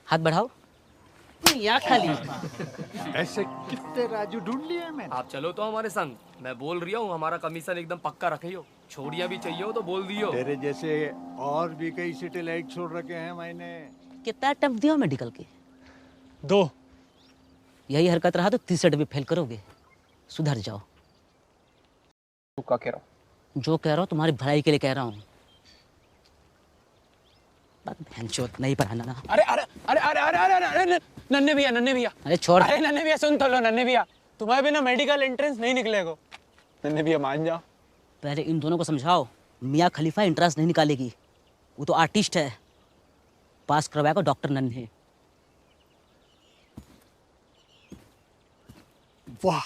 हाथ बढ़ाओ। या खाली ऐसे कितने राजू ढूंढ लिए मैंने। आप चलो तो हमारे संग, मैं बोल रही हूँ हमारा कमीशन एकदम पक्का रखियो। छोड़िया भी चाहिए हो तो बोल दियो। तेरे जैसे और भी कई सैटेलाइट छोड़ रखे हैं मैंने। कितना अटेम्प्ट दिया मेडिकल के? 2। यही हरकत रहा तो 30 भी फेल करोगे। सुधर जाओ। तू क्या कह रहा हूँ? जो कह रहा हूँ तुम्हारी भलाई के लिए कह रहा हूँ। बहनचोद नहीं पढ़ाना ना। अरे अरे अरे अरे अरे अरे अरे अरे नन्हे भैया अरे छोड़। अरे नन्हे भैया सुन तो लो नन्हे भैया, तुम्हारे बिना मेडिकल एंट्रेंस नहीं निकलेगा। नन्हे भैया मान जाओ। पहले इन दोनों को समझाओ, मियाँ खलीफा एंट्रेंस नहीं निकालेगी, वो तो आर्टिस्ट है, पास करवाएगा डॉक्टर नन्हे। वाह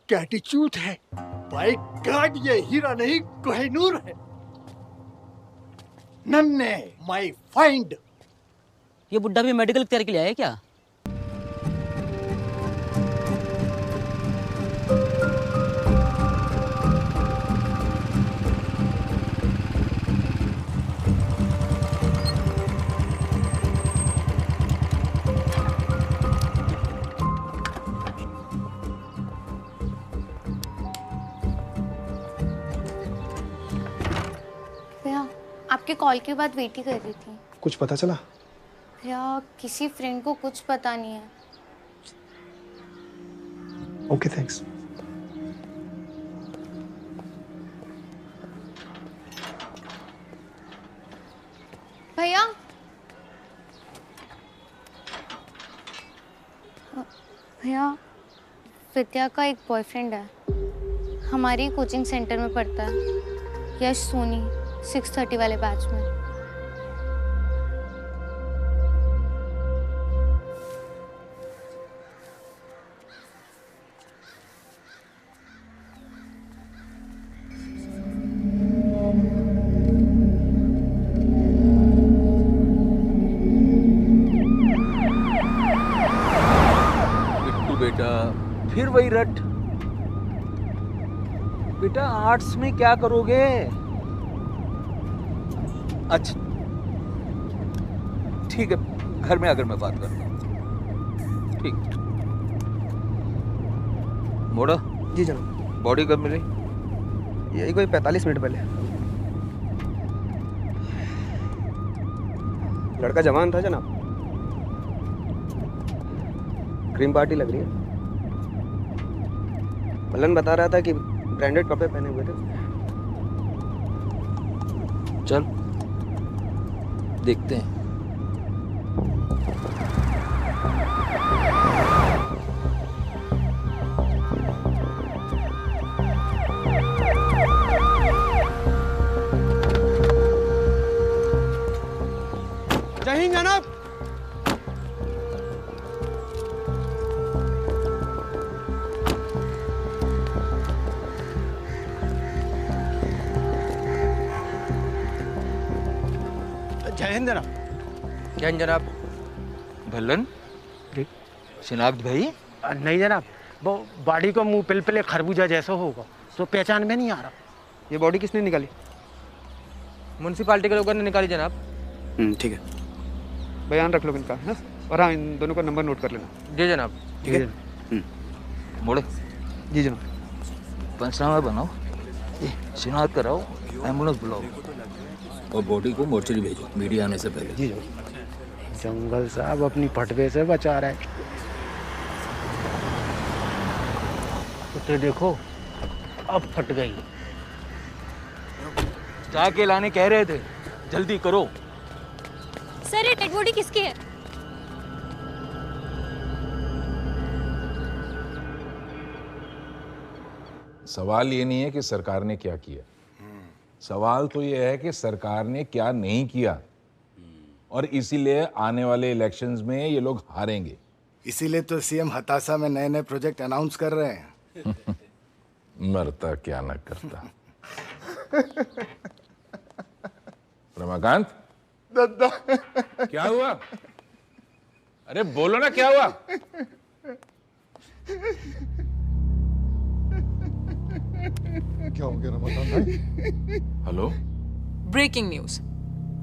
क्या एटीट्यूड है, बाय गॉड ये हीरा नहीं कोहिनूर है। नन्हे माय फाइंड। ये बुड्ढा भी मेडिकल तैयारी के लिए आया है क्या? आपके कॉल के बाद वेट ही कर रही थी। कुछ पता चला? भैया किसी फ्रेंड को कुछ पता नहीं है। Okay thanks. भैया भैया विद्या का एक बॉयफ्रेंड है, हमारी कोचिंग सेंटर में पढ़ता है, यश सोनी, 630 वाले बैच में। बिट्टू बेटा फिर वही रट। बेटा आर्ट्स में क्या करोगे? अच्छा ठीक है, घर में आकर मैं बात करता हूँ। ठीक। मोड़ा जी जनाब। बॉडी कब मिली? यही कोई 45 मिनट पहले। लड़का जवान था जनाब, क्रीम पार्टी लग रही है। मलन बता रहा था कि ब्रांडेड कपड़े पहने हुए थे। चल देखते हैं। जय हिंद जनाब। जय हिंद जनाब। जय हिंद जनाब। भल्लन शिनाख्त भाई? नहीं जनाब, वो बॉडी को मुंह पिलपिले खरबूजा जैसा होगा, तो पहचान में नहीं आ रहा। ये बॉडी किसने निकाली? म्युनिसिपालिटी के लोगों ने निकाली जनाब। ठीक है, बयान रख लो इनका है? और हाँ, इन दोनों का नंबर नोट कर लेना। जी जनाब। ठीक है। मोड़े। जी जनाब। पंचनामा बनाओ, शिनाख्त कराओ, एम्बुलेंस बुलाओ और बॉडी को मोर्चरी भेजो मीडिया आने से पहले। जी जंगल साहब अपनी फटवे से बचा रहा है। तो देखो अब फट गई। जाके लाने कह रहे थे, जल्दी करो। सर ये डेड बॉडी किसकी है? सवाल ये नहीं है कि सरकार ने क्या किया, सवाल तो ये है कि सरकार ने क्या नहीं किया, और इसीलिए आने वाले इलेक्शंस में ये लोग हारेंगे। इसीलिए तो सीएम हताशा में नए नए प्रोजेक्ट अनाउंस कर रहे हैं। मरता क्या न करता। रमाकांत दादा क्या हुआ? अरे बोलो ना क्या हुआ? क्या हो गया रमाकांत भाई? हेलो। Breaking news.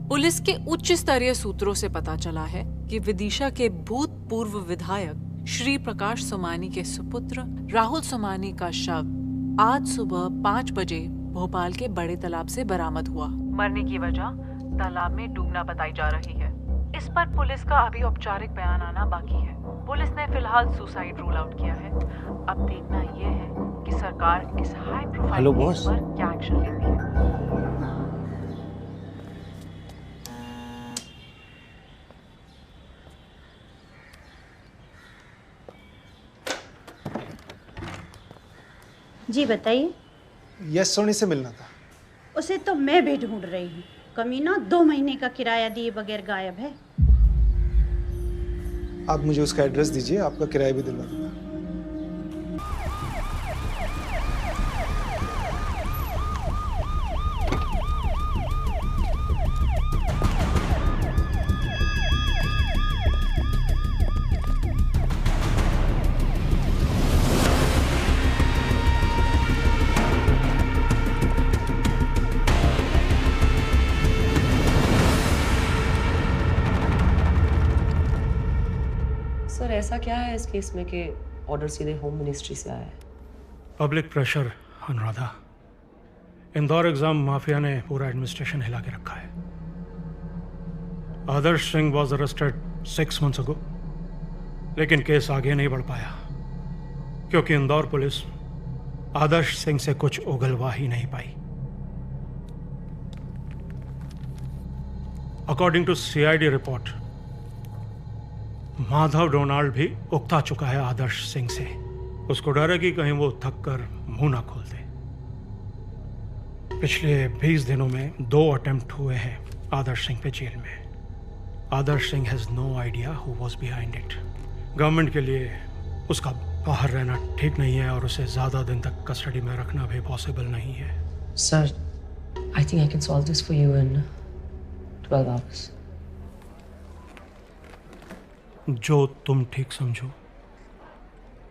पुलिस के उच्च स्तरीय सूत्रों से पता चला है कि विदिशा के भूतपूर्व विधायक श्री प्रकाश सोमानी के सुपुत्र राहुल सोमानी का शव आज सुबह 5 बजे भोपाल के बड़े तालाब से बरामद हुआ। मरने की वजह तालाब में डूबना बताई जा रही है। इस पर पुलिस का अभी औपचारिक बयान आना बाकी है। पुलिस ने फिलहाल सुसाइड रूल आउट किया है। अब देखना यह है कि सरकार इस हाई प्रोफाइल केस पर क्या एक्शन लेती है। जी बताइए। यस सोनी से मिलना था। उसे तो मैं भी ढूंढ रही हूँ। कमीना 2 महीने का किराया दिए बगैर गायब है। आप मुझे उसका एड्रेस दीजिए, आपका किराया भी दिलवा दूंगा। सर ऐसा क्या है इस केस में कि ऑर्डर सीधे होम मिनिस्ट्री से आया है? Public pressure Anuradha. Indore exam mafia ने पूरा एडमिनिस्ट्रेशन हिला के रखा है। Adarsh Singh was arrested 6 months ago, लेकिन केस आगे नहीं बढ़ पाया क्योंकि इंदौर पुलिस आदर्श सिंह से कुछ उगलवा ही नहीं पाई। According to CID report, Madhav Donald भी उकता चुका है आदर्श सिंह से। उसको डर है कि कहीं वो थक कर मुंह ना खोल दे। पिछले 20 दिनों में 2 अटेम्प्ट हुए हैं आदर्श सिंह पे जेल में। Adarsh Singh has no idea who was behind it. Government के लिए उसका बाहर रहना ठीक नहीं है और उसे ज्यादा दिन तक कस्टडी में रखना भी पॉसिबल नहीं है। Sir, I think I can solve this for you in 12 hours. जो तुम ठीक समझो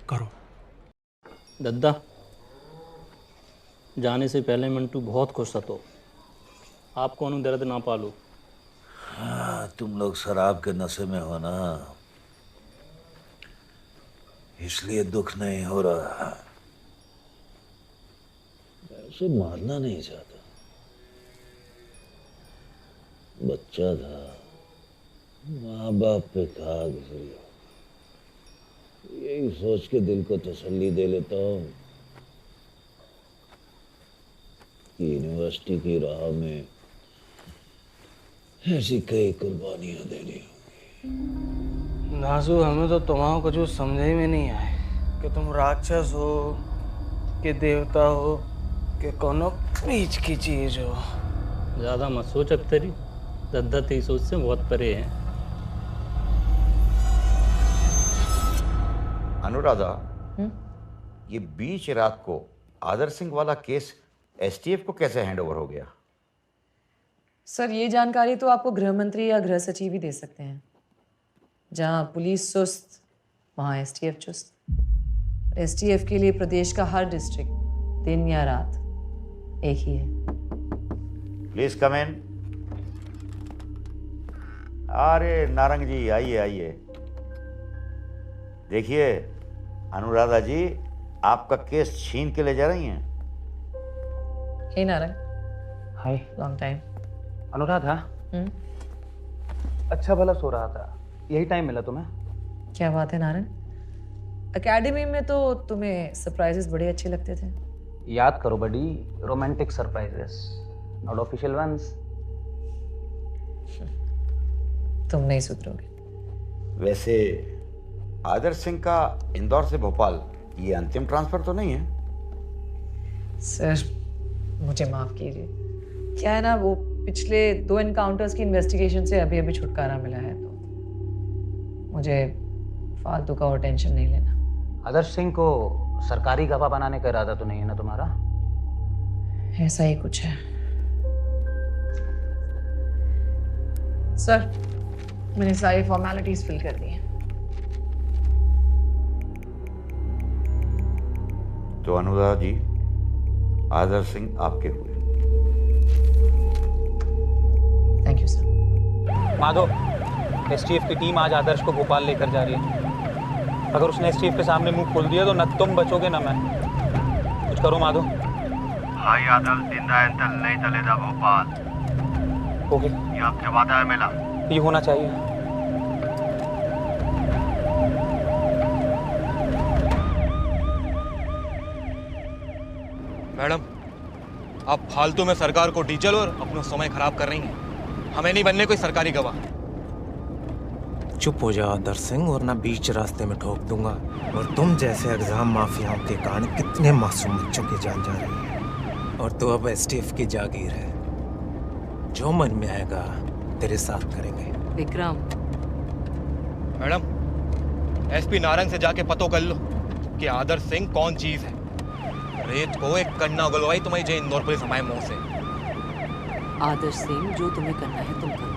करो। दद्दा, जाने से पहले मंटू बहुत खुश था। तो आप कौन दर्द ना पालो। हाँ, तुम लोग शराब के नशे में हो ना, इसलिए दुख नहीं हो रहा। मैं उसे मारना नहीं चाहता। बच्चा था, माँ बाप पे था गुजरी। यही सोच के दिल को तसल्ली दे लेता हूँ कि यूनिवर्सिटी की राह में ऐसी कई कुर्बानियां देनी होंगी। नाजू, हमें तो तुम्हारा कुछ समझ में नहीं आए कि तुम राक्षस हो कि देवता हो कि कोनो बीच की चीज हो। ज़्यादा मत सोच अख्तरी, दद्दा तेरी सोच से बहुत परे है। अनुराधा, ये बीच रात को आदर्श सिंह वाला केस STF को कैसे हैंडओवर हो गया? सर, ये जानकारी तो आपको गृह मंत्री या गृह सचिव ही दे सकते हैं। जहां पुलिस सुस्त, वहां STF चुस्त। STF के लिए प्रदेश का हर डिस्ट्रिक्ट दिन या रात एक ही है। प्लीज कम इन। अरे नारंग जी, आइए आइए। देखिए अनुराधा जी, आपका केस छीन के ले जा रही हैं। Hey Narang, hi. Long time. Anuradha, अच्छा भला सो रहा था, यही टाइम मिला तुम्हें? क्या बात है नारंग, एकेडमी में तो तुम्हें सरप्राइजेस बड़े अच्छे लगते थे। याद करो बड़ी, romantic surprises, not official ones. तुम नहीं सुधरोगे। वैसे आदर्श सिंह का इंदौर से भोपाल ये अंतिम ट्रांसफर तो नहीं है? सर, मुझे माफ कीजिए। क्या है ना, वो पिछले 2 एनकाउंटर्स की इन्वेस्टिगेशन से अभी अभी छुटकारा मिला है, तो मुझे फालतू का और टेंशन नहीं लेना। आदर्श सिंह को सरकारी गवाह बनाने का इरादा तो नहीं है ना तुम्हारा? ऐसा ही कुछ है। सर, मैंने सारी फॉर्मेलिटीज फिल कर दी हैं। तो अनुराधा जी, आदर्श सिंह आपके हुए। Thank you sir. Madhav, STF की टीम आज आदर्श को भोपाल लेकर जा रही है। अगर उसने STF के सामने मुंह खोल दिया तो न तुम बचोगे न मैं। कुछ करो माधव। भाई आदर्श जिंदा है, तल नहीं चलेगा भोपाल। ओके, ये आपसे वादा है मिला। ये होना चाहिए। मैडम, आप फालतू में सरकार को डीजल और अपना समय खराब कर रही हैं। हमें नहीं बनने कोई सरकारी गवाह। चुप हो जा आदर्श सिंह, वरना बीच रास्ते में ठोक दूंगा। और तुम जैसे एग्जाम माफियाओं के कारण कितने मासूम बच्चों की जान जा रही है। और तू अब एसटीएफ की जागीर है, जो मन में आएगा तेरे साथ करेंगे। विक्रम। मैडम, एसपी नारंग से जाके पतो कर लो कि आदर्श सिंह कौन चीज है। रेत को एक कन्ना उगलवाई तुम्हारी जो इंदौर पुलिस हमारे मुंह से। आदर्श सिंह, जो तुम्हें करना है तुम करो,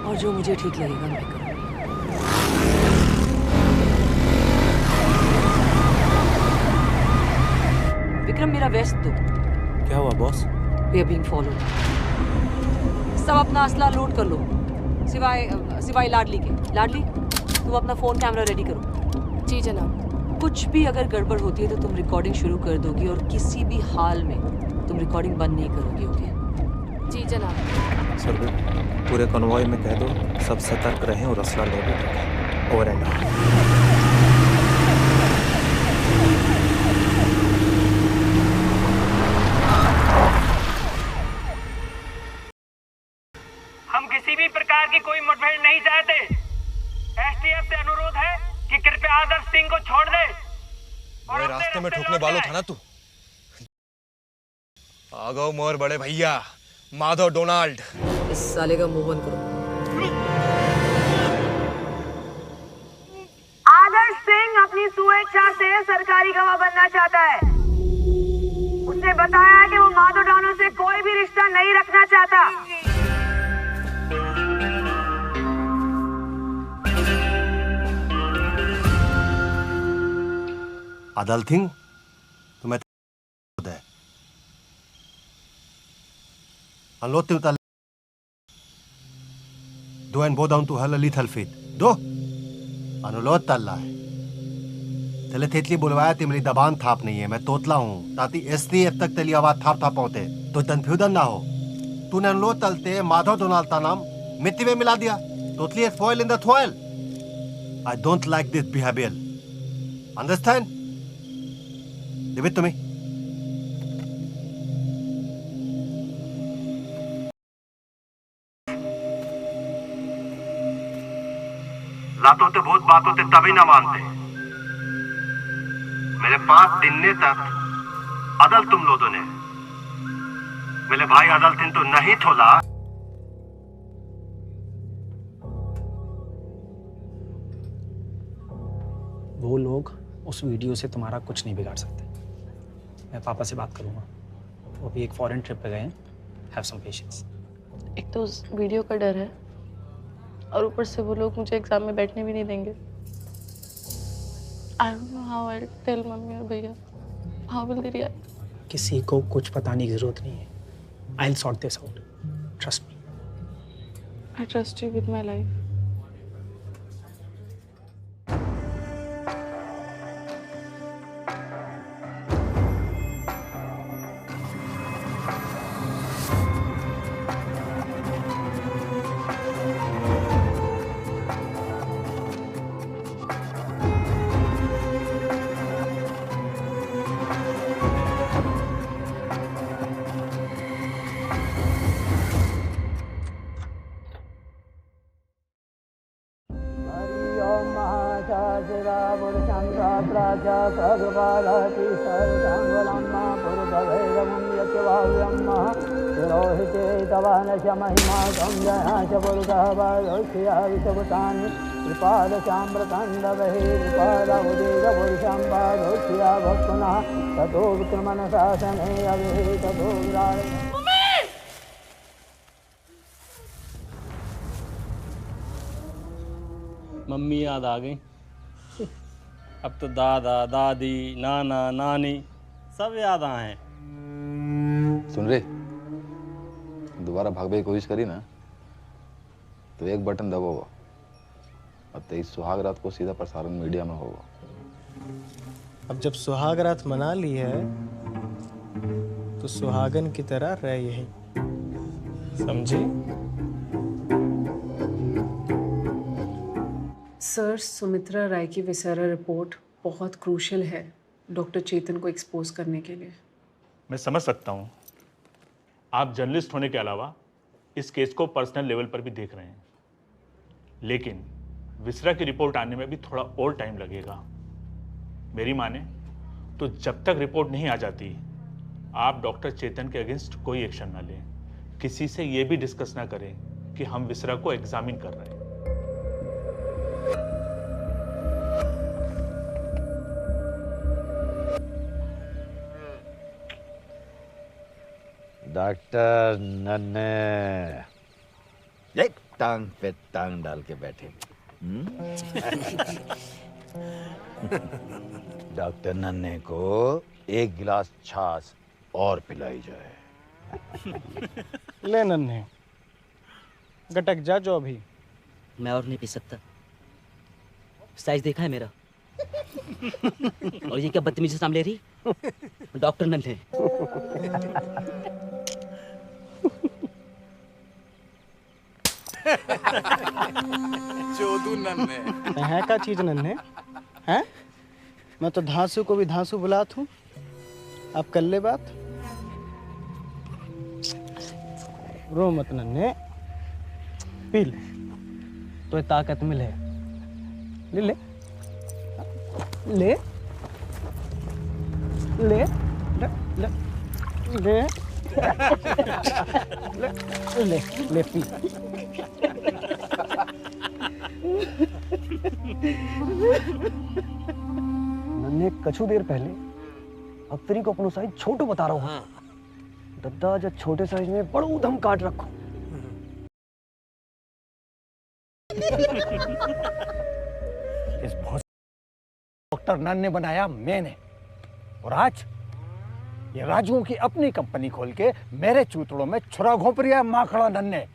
और जो मुझे ठीक लगेगा मैं करूँगी। विक्रम, मेरा वेस्ट दो। क्या हुआ boss? We are being followed. सब अपना असला लोड कर लो, सिवाय लाडली के। लाडली, तुम अपना फोन कैमरा रेडी करो। जी जनाब। कुछ भी अगर गड़बड़ होती है तो तुम रिकॉर्डिंग शुरू कर दोगी, और किसी भी हाल में तुम रिकॉर्डिंग बंद नहीं करोगी, ओके? जी जनाब। सर, पूरे कन्वॉय में कह दो सब सतर्क रहें और असला लोडेड रखें। Over and out. हम किसी भी प्रकार की कोई मुठभेड़ नहीं चाहते। एसटीएफ से अनुरोध है कि कृपया आदर्श सिंह को छोड़ दे। और रास्ते में ठोकने वालों था ना तू। आ गओ मोर बड़े भैया माधव डोनाल्ड। इस साले का मुंह बंद करो। आदर्श सिंह अपनी स्वेच्छा से सरकारी गवाह बनना चाहता है। उसने बताया है कि वो माधव डॉनों से कोई भी रिश्ता नहीं रखना चाहता। Adult thing, तुम्हें होता है। Unload to the do and bow down to her lethal fate. दो अनुलोध तल्ला है। तेले तेतली बुलवाया ती मेरी दबान थाप नहीं है। मैं तोतला हूँ ताकि एसटीएफ तक तेली आवाज थाप थाप होते तो कंफ्यूजन ना हो। तूने अनुलोध तलते माधव डोनाल्ड का नाम मिट्टी में मिला दिया। तोतली है foil in the foil. I don't like this behavior. Understand? Give it to me. लातों ते भूत बातों ते तभी ना मानते। मेरे 5 दिन ने तक अदल तुम लोगों ने मेरे भाई अदल दिन तो नहीं थोला। वो लोग उस वीडियो से तुम्हारा कुछ नहीं बिगाड़ सकते। मैं पापा से बात करूंगा, वो भी एक फॉरेन ट्रिप पे गए हैं। Have some patience. एक तो उस वीडियो का डर है, और ऊपर से वो लोग मुझे एग्जाम में बैठने भी नहीं देंगे। I don't know how I'll tell mummy और भैया। How will they react? किसी को कुछ बताने की जरूरत नहीं है। I'll sort this out. Trust me. I trust you with my life. Mummy याद आ गई। अब तो दादा दादी नाना नानी सब याद आए। सुन रे, दोबारा भागने की कोशिश करी ना तो एक बटन दबाओ और 23 सुहाग रात को सीधा प्रसारण मीडिया में होगा। अब जब सुहाग रात मना ली है तो सुहागन की तरह रह यही, समझी? सर, सुमित्रा राय की विसेरा रिपोर्ट बहुत क्रूशियल है डॉक्टर चेतन को एक्सपोज करने के लिए। मैं समझ सकता हूँ, आप जर्नलिस्ट होने के अलावा इस केस को पर्सनल लेवल पर भी देख रहे हैं, लेकिन विसरा की रिपोर्ट आने में भी थोड़ा और टाइम लगेगा। मेरी माने तो जब तक रिपोर्ट नहीं आ जाती आप डॉक्टर चेतन के अगेंस्ट कोई एक्शन ना लें, किसी से ये भी डिस्कस ना करें कि हम विसरा को एग्जामिन कर रहे हैं। डॉक्टर नन्हे एक टांग पे टांग डाल के बैठे। डॉक्टर नन्हे को एक गिलास छाछ और पिलाई जाए। ले नन्हे, गटक जा जो अभी। मैं और नहीं पी सकता, साइज देखा है मेरा। और ये क्या बदतमीजी से सामने रही? डॉक्टर नन्हे। चोदू नन्हे। है का चीज नन्हे? हैं? मैं तो धांसू को भी धांसू बुलात हूँ। अब कर ले बात। रो मत नन्हे, पी ले तो ताकत मिले। ले ले ले ले ले ले ले ले ले पी। नन्हे कछु देर पहले अफ्तरी को अपनो साइज छोटो बता रहा हूँ। दद्दा जब छोटे साइज में बड़ो उधम काट रखो। इस डॉक्टर नन्हे बनाया मैंने, और आज ये राजुओं की अपनी कंपनी खोल के मेरे चूतड़ों में छुरा घोंप रहा है माखड़ा नन्हे।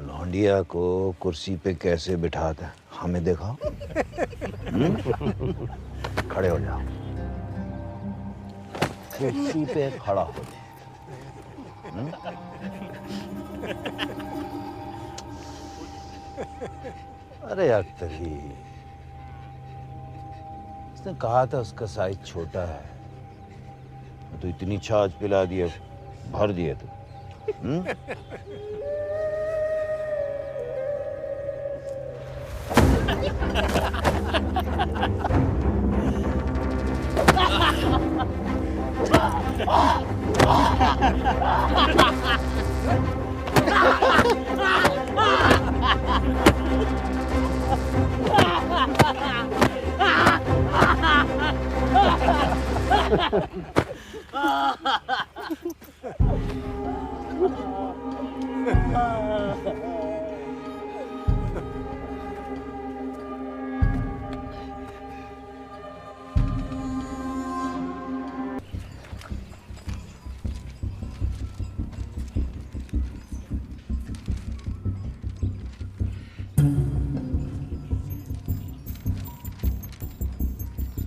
लौंडिया को कुर्सी पे कैसे बिठाता है हमें दिखाओ। खड़े हो जाओ, कुर्सी पे खड़ा हो जाओ। अरे अख्तरी, उसने कहा था उसका साइज छोटा है, तो इतनी छाछ पिला दिए, भर दिए तो।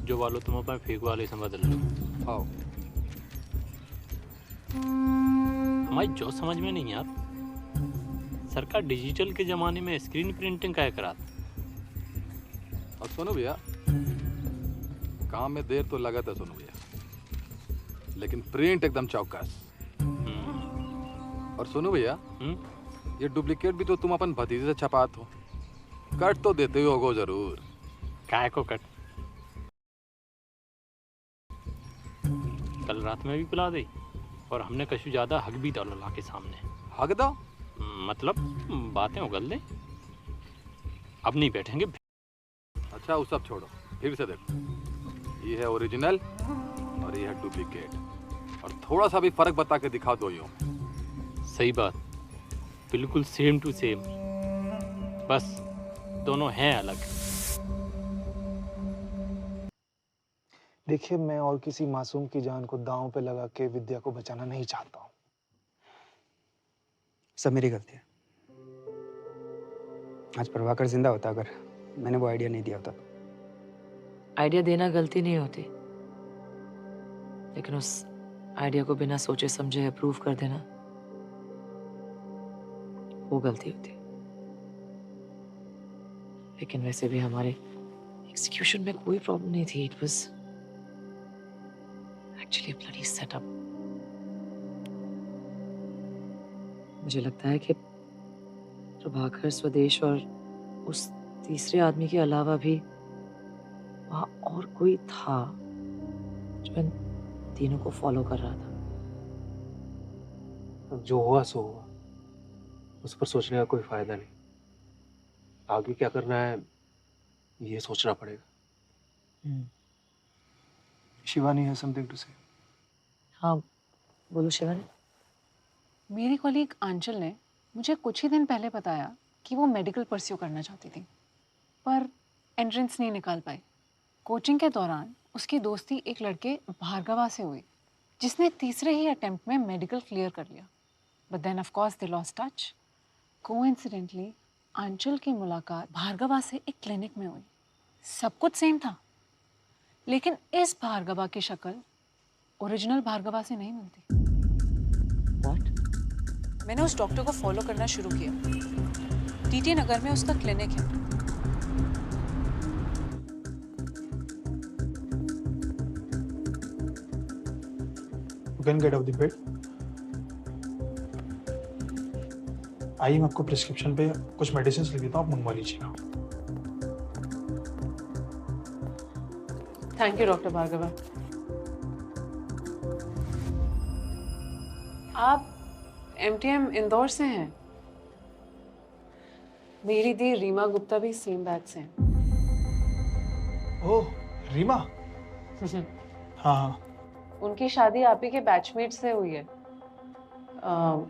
जो वालो तुम अपने फेंक वाले से बदल लो। आओ। हमारी जो समझ में नहीं यार, सरकार डिजिटल के जमाने में स्क्रीन प्रिंटिंग क्या करा। और सुनो भैया, काम में देर तो लगा था सुनो भैया, लेकिन प्रिंट एकदम चौकस। और सुनो भैया, ये डुप्लीकेट भी तो तुम अपन भतीजे से छपात हो, कट तो देते ही होगो जरूर। काय को कट? कल रात में भी पिला दी, और हमने कछु ज्यादा हक भी डालो ला के सामने। हक दो? मतलब बातें उगल दे। अब नहीं बैठेंगे। अच्छा वो सब छोड़ो, फिर से देखो, ये है ओरिजिनल और ये है डुप्लीकेट, और थोड़ा सा भी फर्क बता के दिखा दो यूं। सही बात, बिल्कुल सेम टू सेम, बस दोनों हैं अलग। देखिए, मैं और किसी मासूम की जान को दांव पे लगा के विद्या को बचाना नहीं चाहता हूँ। सब मेरी गलती है। आज प्रभाकर जिंदा होता अगर मैंने वो आइडिया नहीं दिया होता। आइडिया देना गलती नहीं होती, लेकिन उस आइडिया को बिना सोचे समझे अप्रूव कर देना वो गलती होती। लेकिन वैसे भी हमारे एक एग्जीक्यूशन में कोई प्रॉब्लम नहीं थी. It was actually a bloody setup. मुझे लगता है कि प्रभाकर स्वदेश और उस तीसरे आदमी के अलावा भी वहां और कोई था जो इन तीनों को फॉलो कर रहा था. अब जो हुआ सो हुआ, उस पर सोचने का कोई फायदा नहीं. आगे क्या करना है ये सोचना पड़ेगा. शिवानी हैज समथिंग टू से. हाँ बोलो शिवानी. मेरी कॉलीग आंचल ने मुझे कुछ ही दिन पहले बताया कि वो मेडिकल परस्यू करना चाहती थी, पर एंट्रेंस नहीं निकाल पाई. कोचिंग के दौरान उसकी दोस्ती एक लड़के भार्गवा से हुई, जिसने तीसरे ही अटेम्प्ट में मेडिकल क्लियर कर लिया. But then of course they lost touch. Coincidentally Aanchal की मुलाकात भार्गवा से एक क्लिनिक में हुई. सब कुछ सेम था, लेकिन इस भार्गवा की शक्ल ओरिजिनल भार्गवा से नहीं मिलती. मैंने उस डॉक्टर को फॉलो करना शुरू किया. टीटी नगर में उसका क्लिनिक है. You can get off the bed. आइए मैं आपको प्रिस्क्रिप्शन पे कुछ मेडिसिन लिख देता हूँ, आप मंगवा लीजिएगा. Thank you doctor Bhargava. आप MTM इंदौर से हैं. मेरी दी रीमा गुप्ता भी सेम बैच से हैं. ओह रीमा. हाँ. उनकी शादी आप ही के बैचमेट से हुई है,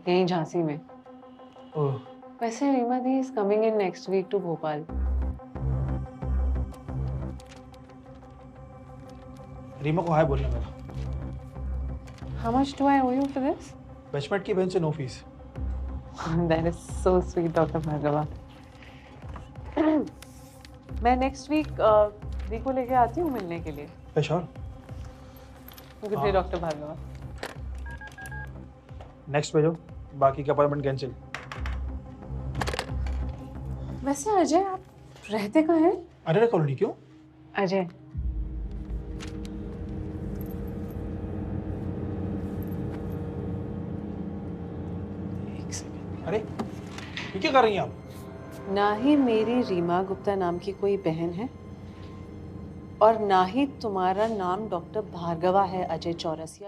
यहीं झांसी में. ओह. वैसे Reema di is coming in next week to Bhopal. Reema को हाय बोलना मेरा. How much do I owe you for this? Batchmate की बहन से no fees. That is so sweet, doctor Bhargava. मैं नेक्स्ट वीक दी को लेके आती हूँ मिलने के लिए. Sure. Good day doctor Bhargava. Next भेजो, बाकी का अपॉइंटमेंट कैंसिल. वैसे अजय आप रहते कहाँ हैं? अरे कॉलोनी. क्यों? अजय. अरे ये क्या कर रही हैं आप? ना ही मेरी रीमा गुप्ता नाम की कोई बहन है, और ना ही तुम्हारा नाम डॉक्टर भार्गवा है अजय चौरसिया.